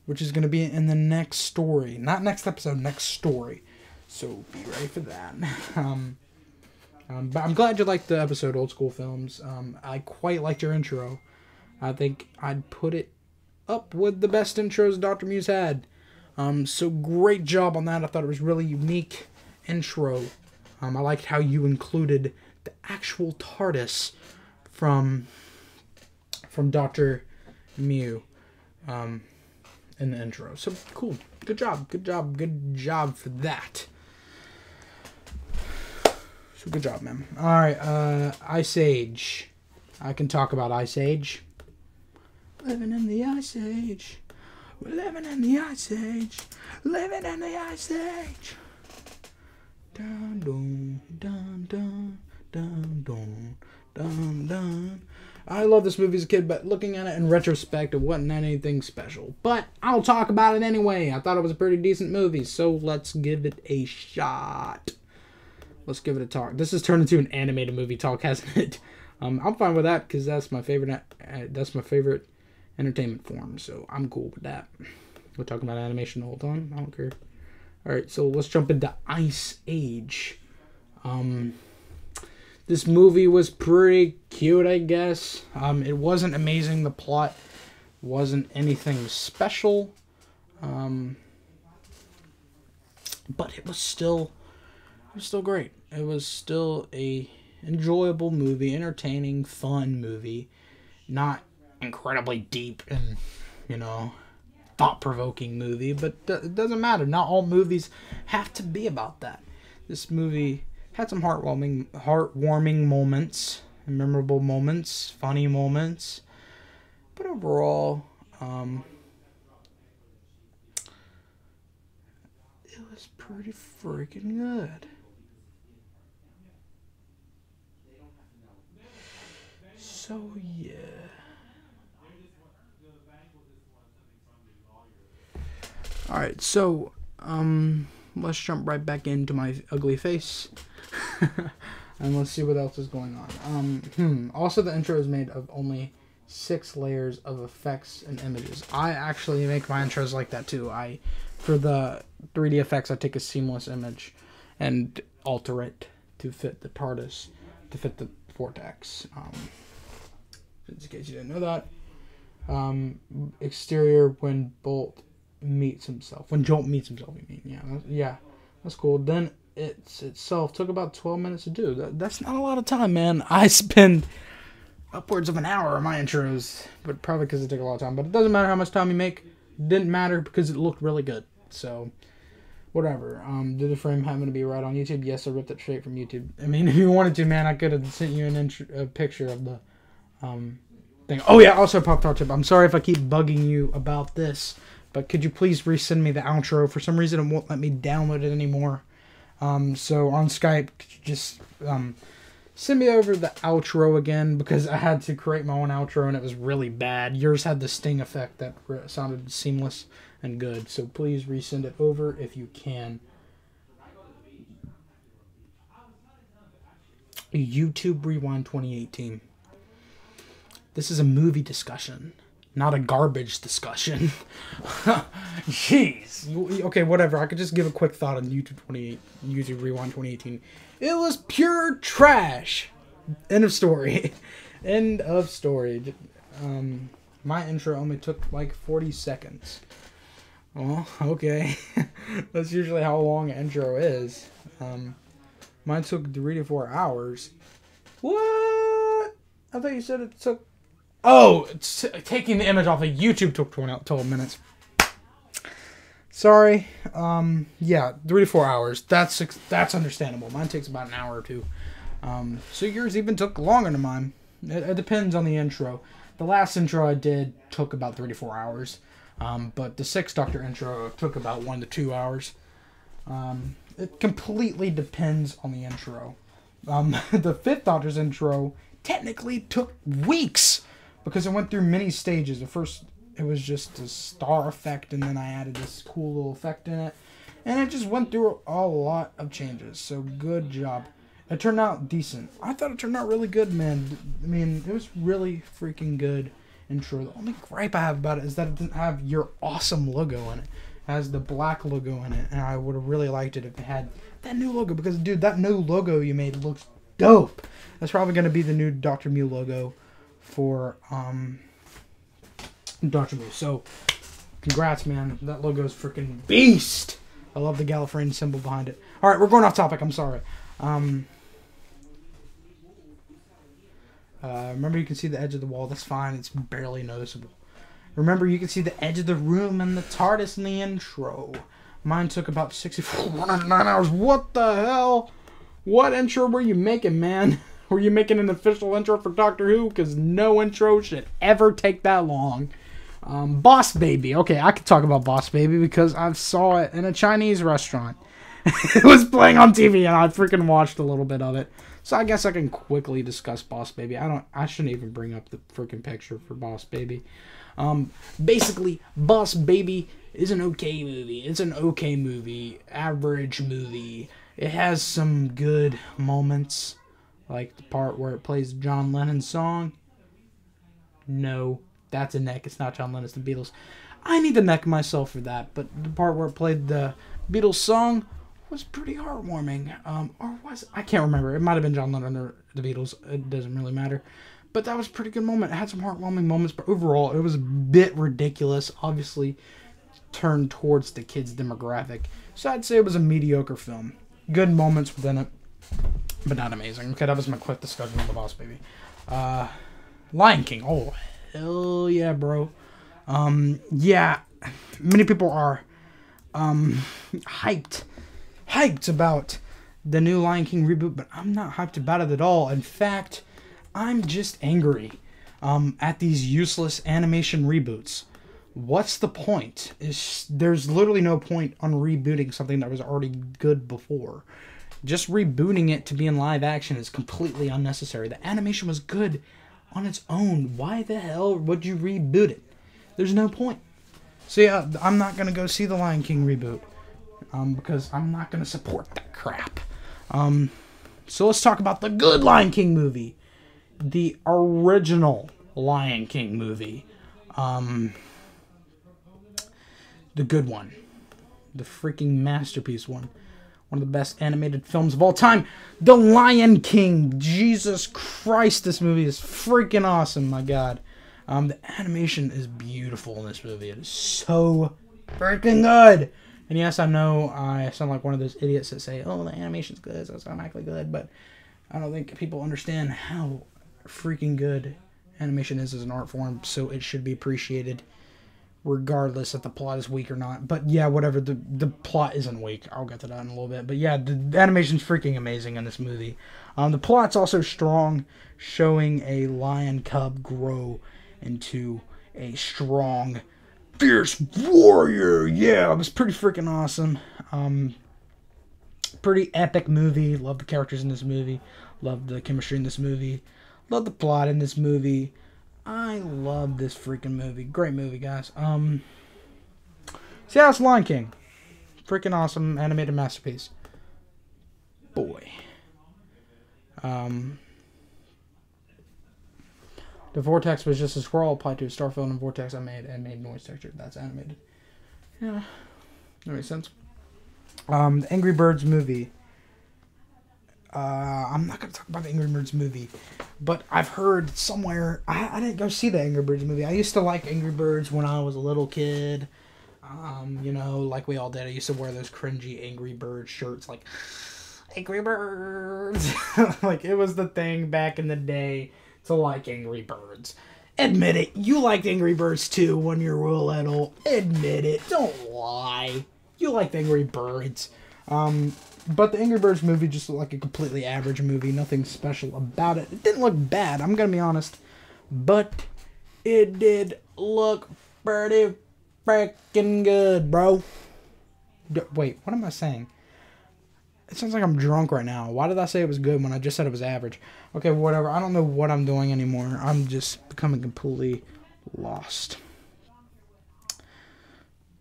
which is gonna be in the next story, not next episode, next story. So be ready for that. But I'm glad you liked the episode, Old School Films. I quite liked your intro. I think I'd put it up with the best intros Dr. Mew's had. So great job on that. I thought it was really unique intro. I liked how you included the actual TARDIS from Dr. Mew in the intro. So cool. Good job for that. So good job, man. Alright, Ice Age. I can talk about Ice Age. Living in the Ice Age. We're living in the Ice Age. Living in the Ice Age. Dun dun dun dun dun dun dun dun. I love this movie as a kid, but looking at it in retrospect, it wasn't anything special. But I'll talk about it anyway. I thought it was a pretty decent movie, so let's give it a shot. Let's give it a talk. This has turned into an animated movie talk, hasn't it? I'm fine with that because that's my favorite. That's my favorite entertainment form, so I'm cool with that. We're talking about animation the whole time. I don't care. All right, so let's jump into Ice Age. This movie was pretty cute, I guess. It wasn't amazing. The plot wasn't anything special, but it was still great. It was still a enjoyable movie, entertaining, fun movie, not incredibly deep and thought-provoking movie, but it doesn't matter. Not all movies have to be about that. This movie had some heartwarming moments, memorable moments, funny moments, but overall, it was pretty freaking good. So yeah. Alright, so let's jump right back into my ugly face. And let's see what else is going on. Also, the intro is made of only 6 layers of effects and images. I actually make my intros like that too. For the 3D effects, I take a seamless image and alter it to fit the TARDIS, to fit the vortex. In case you didn't know that. Exterior when Jolt meets himself. You mean? Yeah, that's cool. Then itself took about 12 minutes to do. That's not a lot of time, man. I spend upwards of an hour on my intros, but probably because it took a lot of time. But it doesn't matter how much time you make. It didn't matter because it looked really good. So, whatever. Did the frame happen to be right on YouTube? Yes, I ripped it straight from YouTube. I mean, if you wanted to, man, I could have sent you a picture of the thing. Oh yeah, also Pop-Tart Chip. I'm sorry if I keep bugging you about this, but could you please resend me the outro? For some reason, it won't let me download it anymore. So on Skype, just send me over the outro again, because I had to create my own outro and it was really bad. Yours had the sting effect that sounded seamless and good. So please resend it over if you can. YouTube Rewind 2018. This is a movie discussion, not a garbage discussion. Jeez. Okay, whatever. I could just give a quick thought on YouTube Rewind 2018. It was pure trash. End of story. End of story. My intro only took like 40 seconds. Well, okay. That's usually how long an intro is. Mine took 3 to 4 hours. What? I thought you said it took... Oh, taking the image off of YouTube took 12 minutes. Sorry. Yeah, 3 to 4 hours. That's understandable. Mine takes about an hour or two. So yours even took longer than mine. It depends on the intro. The last intro I did took about 3 to 4 hours. But the 6th Doctor intro took about 1 to 2 hours. It completely depends on the intro. The 5th Doctor's intro technically took weeks, because it went through many stages. At first, it was just a star effect, and then I added this cool little effect in it. And it just went through a lot of changes. So, good job. It turned out decent. I thought it turned out really good, man. I mean, it was really freaking good intro. The only gripe I have about it is that it didn't have your awesome logo in it. It has the black logo in it. And I would have really liked it if it had that new logo. Because, dude, that new logo you made looks dope. That's probably going to be the new Dr. Mew logo for Dr. Mew. So, Congrats, man. That logo is freaking beast. I love the Gallifreyan symbol behind it. All right, we're going off topic. I'm sorry. Remember, you can see the edge of the wall. That's fine. It's barely noticeable. Remember, you can see the edge of the room and the TARDIS in the intro. Mine took about 9 hours. What the hell? What intro were you making, man? Were you making an official intro for Doctor Who? Because no intro should ever take that long. Boss Baby. Okay, I could talk about Boss Baby because I saw it in a Chinese restaurant. It was playing on TV and I freaking watched a little bit of it. So I guess I can quickly discuss Boss Baby. I shouldn't even bring up the freaking picture for Boss Baby. Basically, Boss Baby is an okay movie. It's an okay movie. Average movie. It has some good moments. Like the part where it plays John Lennon's song. No, that's a neck. It's not John Lennon. It's the Beatles. I need to neck myself for that. But the part where it played the Beatles song was pretty heartwarming. Or was it? I can't remember. It might have been John Lennon or the Beatles. It doesn't really matter. But that was a pretty good moment. It had some heartwarming moments. But overall, it was a bit ridiculous. Obviously, turned towards the kids' demographic. So I'd say it was a mediocre film. Good moments within it. But not amazing. Okay, that was my quick discussion on the Boss Baby. Lion King. Oh, hell yeah, bro. Yeah, many people are hyped about the new Lion King reboot, but I'm not hyped about it at all. In fact, I'm just angry at these useless animation reboots. What's the point? There's literally no point on rebooting something that was already good before. Just rebooting it to be in live action is completely unnecessary. The animation was good on its own. Why the hell would you reboot it? There's no point. So yeah, I'm not going to go see the Lion King reboot. Because I'm not going to support that crap. So let's talk about the good Lion King movie. The original Lion King movie. The good one. The freaking masterpiece one. One of the best animated films of all time. The Lion King. Jesus Christ, this movie is freaking awesome, my God. The animation is beautiful in this movie. It is so freaking good. And yes, I know I sound like one of those idiots that say, oh, the animation's good, so it's automatically good. But I don't think people understand how freaking good animation is as an art form. So it should be appreciated regardless if the plot is weak or not. But yeah, whatever. The plot isn't weak. I'll get to that in a little bit. But yeah, the animation's freaking amazing in this movie. The plot's also strong, showing a lion cub grow into a strong, fierce warrior. Yeah, it was pretty freaking awesome. Pretty epic movie. Love the characters in this movie. Love the chemistry in this movie. Love the plot in this movie. I love this freaking movie. Great movie, guys. So yeah, it's Lion King. Freaking awesome animated masterpiece. Boy. The Vortex was just a scroll applied to a star film and Vortex I made and made noise texture. That's animated. Yeah. That makes sense. The Angry Birds movie. I'm not going to talk about the Angry Birds movie, but I've heard somewhere, I didn't go see the Angry Birds movie. I used to like Angry Birds when I was a little kid. You know, like we all did. I used to wear those cringy Angry Birds shirts, like, Angry Birds. Like, it was the thing back in the day to like Angry Birds. Admit it. You liked Angry Birds too when you were little. Admit it. Don't lie. You liked Angry Birds. But the Angry Birds movie just looked like a completely average movie. Nothing special about it. It didn't look bad, I'm going to be honest. But it did look pretty freaking good, bro. Wait, what am I saying? It sounds like I'm drunk right now. Why did I say it was good when I just said it was average? Okay, whatever. I don't know what I'm doing anymore. I'm just becoming completely lost.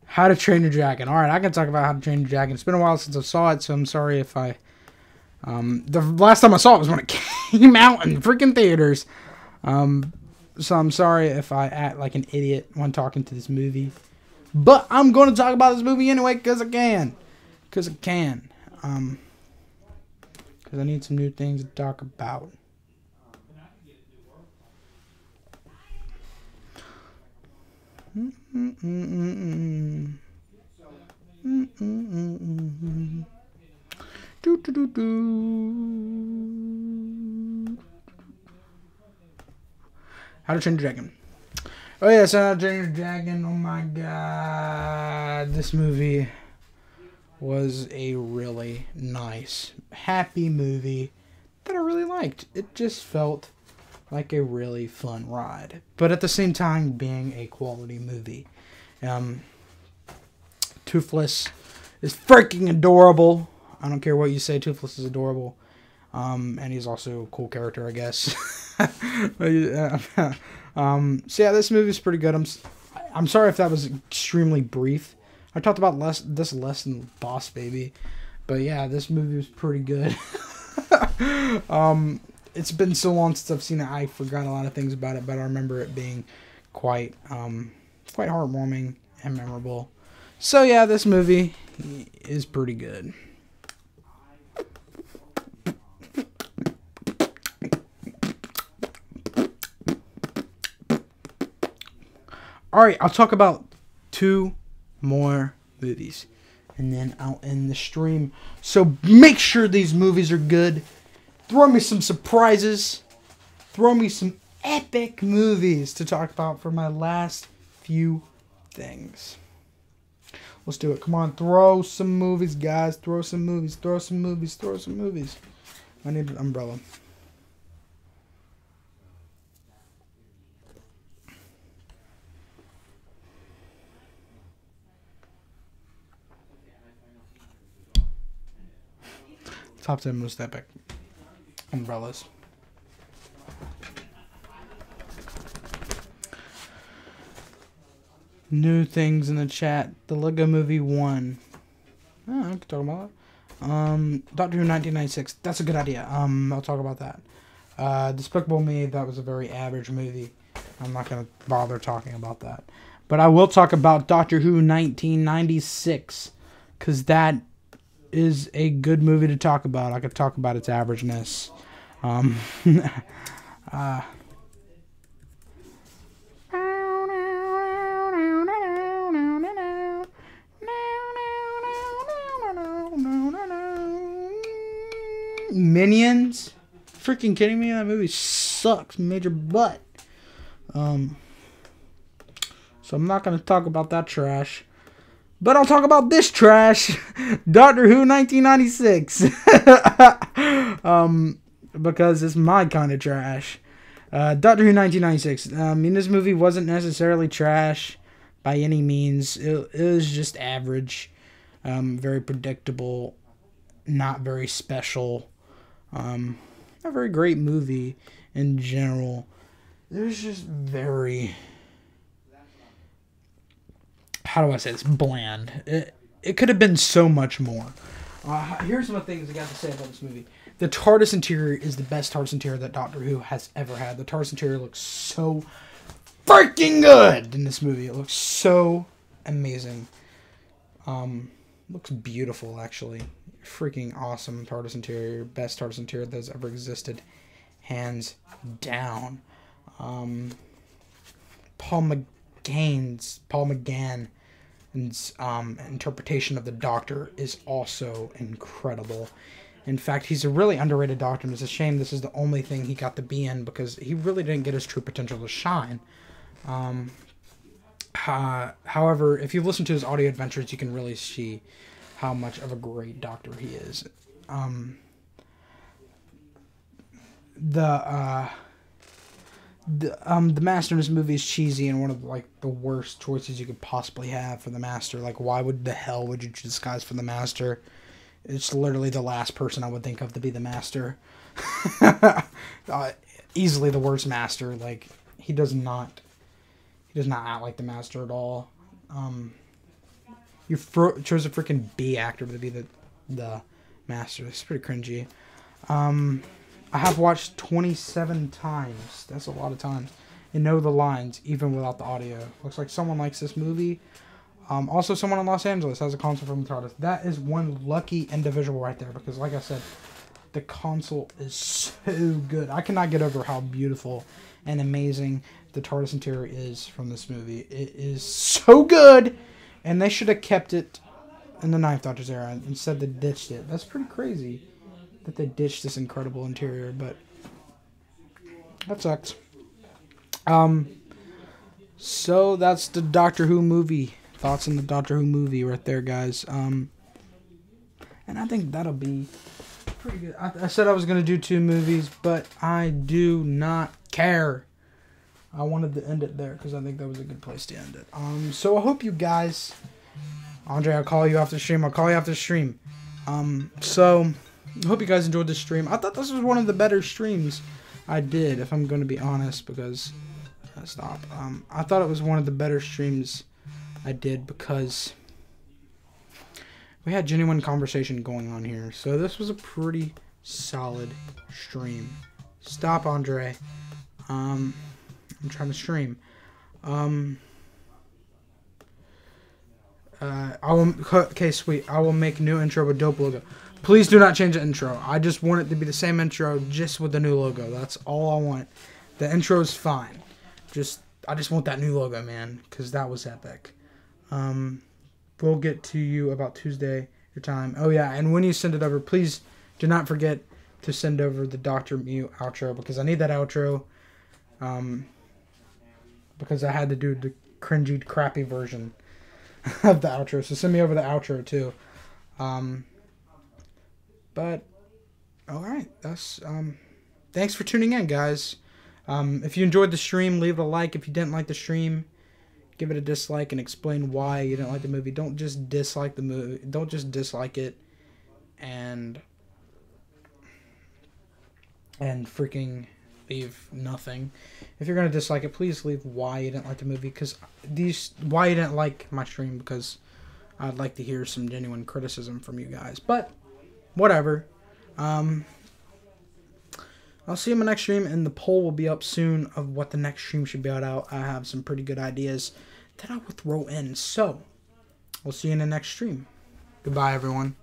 How to Train Your Dragon. Alright, I can talk about How to Train Your Dragon. It's been a while since I saw it, so I'm sorry if I... the last time I saw it was when it came out in freaking theaters. So I'm sorry if I act like an idiot when talking to this movie. But I'm going to talk about this movie anyway, because I can. Because I can. Because I need some new things to talk about. Do, do, do, do. How to Train Your Dragon. Oh yes, How to Train Your Dragon. Oh my god, this movie was a really nice, happy movie that I really liked. It just felt like a really fun ride, but at the same time being a quality movie. Toothless is freaking adorable. I don't care what you say, Toothless is adorable. And he's also a cool character, I guess. So yeah, this movie's pretty good. I'm sorry if that was extremely brief. I talked about this less than Boss Baby, but yeah, this movie was pretty good. It's been so long since I've seen it, I forgot a lot of things about it, but I remember it being quite heartwarming and memorable. So yeah, this movie is pretty good. Alright, I'll talk about 2 more movies, and then I'll end the stream. So make sure these movies are good. Throw me some surprises. Throw me some epic movies to talk about for my last few things. Let's do it. Come on, throw some movies, guys. Throw some movies. Throw some movies. Throw some movies. I need an umbrella. Top 10 most epic umbrellas. New things in the chat. The Lego Movie 1. Oh, I can talk about it. Doctor Who 1996. That's a good idea. I'll talk about that. Despicable Me. That was a very average movie. I'm not gonna bother talking about that. But I will talk about Doctor Who 1996, because that is a good movie to talk about. I could talk about its averageness. Minions? Freaking kidding me? That movie sucks. Major butt. So I'm not going to talk about that trash. But I'll talk about this trash. Doctor Who 1996. Because it's my kind of trash. Doctor Who 1996. I mean, this movie wasn't necessarily trash by any means. It was just average. Very predictable. Not very special. A very great movie in general. It was just very... How do I say this? Bland. It could have been so much more. Here's some of the things I got to say about this movie. The TARDIS interior is the best TARDIS interior that Doctor Who has ever had. The TARDIS interior looks so freaking good in this movie. It looks so amazing. Looks beautiful, actually. Freaking awesome TARDIS interior. Best TARDIS interior that's ever existed. Hands down. Paul McGann's interpretation of the Doctor is also incredible. In fact, he's a really underrated Doctor, and it's a shame this is the only thing he got to be in, because he really didn't get his true potential to shine. However, if you listen to his audio adventures, you can really see how much of a great Doctor he is. The Master in this movie is cheesy and one of the worst choices you could possibly have for the Master. Like, why the hell would you disguise for the Master? It's literally the last person I would think of to be the Master. Easily the worst Master. Like, he does not act like the Master at all. You chose a freaking B actor to be the Master. It's pretty cringy. I have watched 27 times. That's a lot of times. And know the lines, even without the audio. Looks like someone likes this movie. Also, someone in Los Angeles has a console from the TARDIS. That is one lucky individual right there. Because, like I said, the console is so good. I cannot get over how beautiful and amazing the TARDIS interior is from this movie. It is so good, and they should have kept it in the Ninth Doctor's era. Instead, they ditched it. That's pretty crazy that they ditched this incredible interior, but that sucks. So that's the Doctor Who movie. Thoughts on the Doctor Who movie right there, guys. And I think that'll be pretty good. I said I was going to do 2 movies, but I do not care. I wanted to end it there because I think that was a good place to end it. So I hope you guys... Andre, I'll call you after the stream. So I hope you guys enjoyed this stream. I thought this was one of the better streams I did, if I'm going to be honest, because... Stop. I thought it was one of the better streams I did because we had genuine conversation going on here. So this was a pretty solid stream. Stop, Andre. I'm trying to stream. Okay, sweet. I will make new intro with dope logo. Please do not change the intro. I just want it to be the same intro, just with the new logo. That's all I want. The intro is fine. I just want that new logo, man, because that was epic. We'll get to you about Tuesday, your time. Oh, yeah, and when you send it over, please do not forget to send over the Dr. Mew outro, because I need that outro, because I had to do the cringy, crappy version of the outro. So send me over the outro, too. But, alright, that's, thanks for tuning in, guys. If you enjoyed the stream, leave it a like. If you didn't like the stream, give it a dislike and explain why you didn't like the movie. Don't just dislike the movie. Don't just dislike it and freaking leave nothing. If you're going to dislike it, please leave why you didn't like the movie, because why you didn't like my stream, because I'd like to hear some genuine criticism from you guys. But whatever. I'll see you in my next stream, and the poll will be up soon of what the next stream should be about. I have some pretty good ideas that I will throw in. So, we'll see you in the next stream. Goodbye, everyone.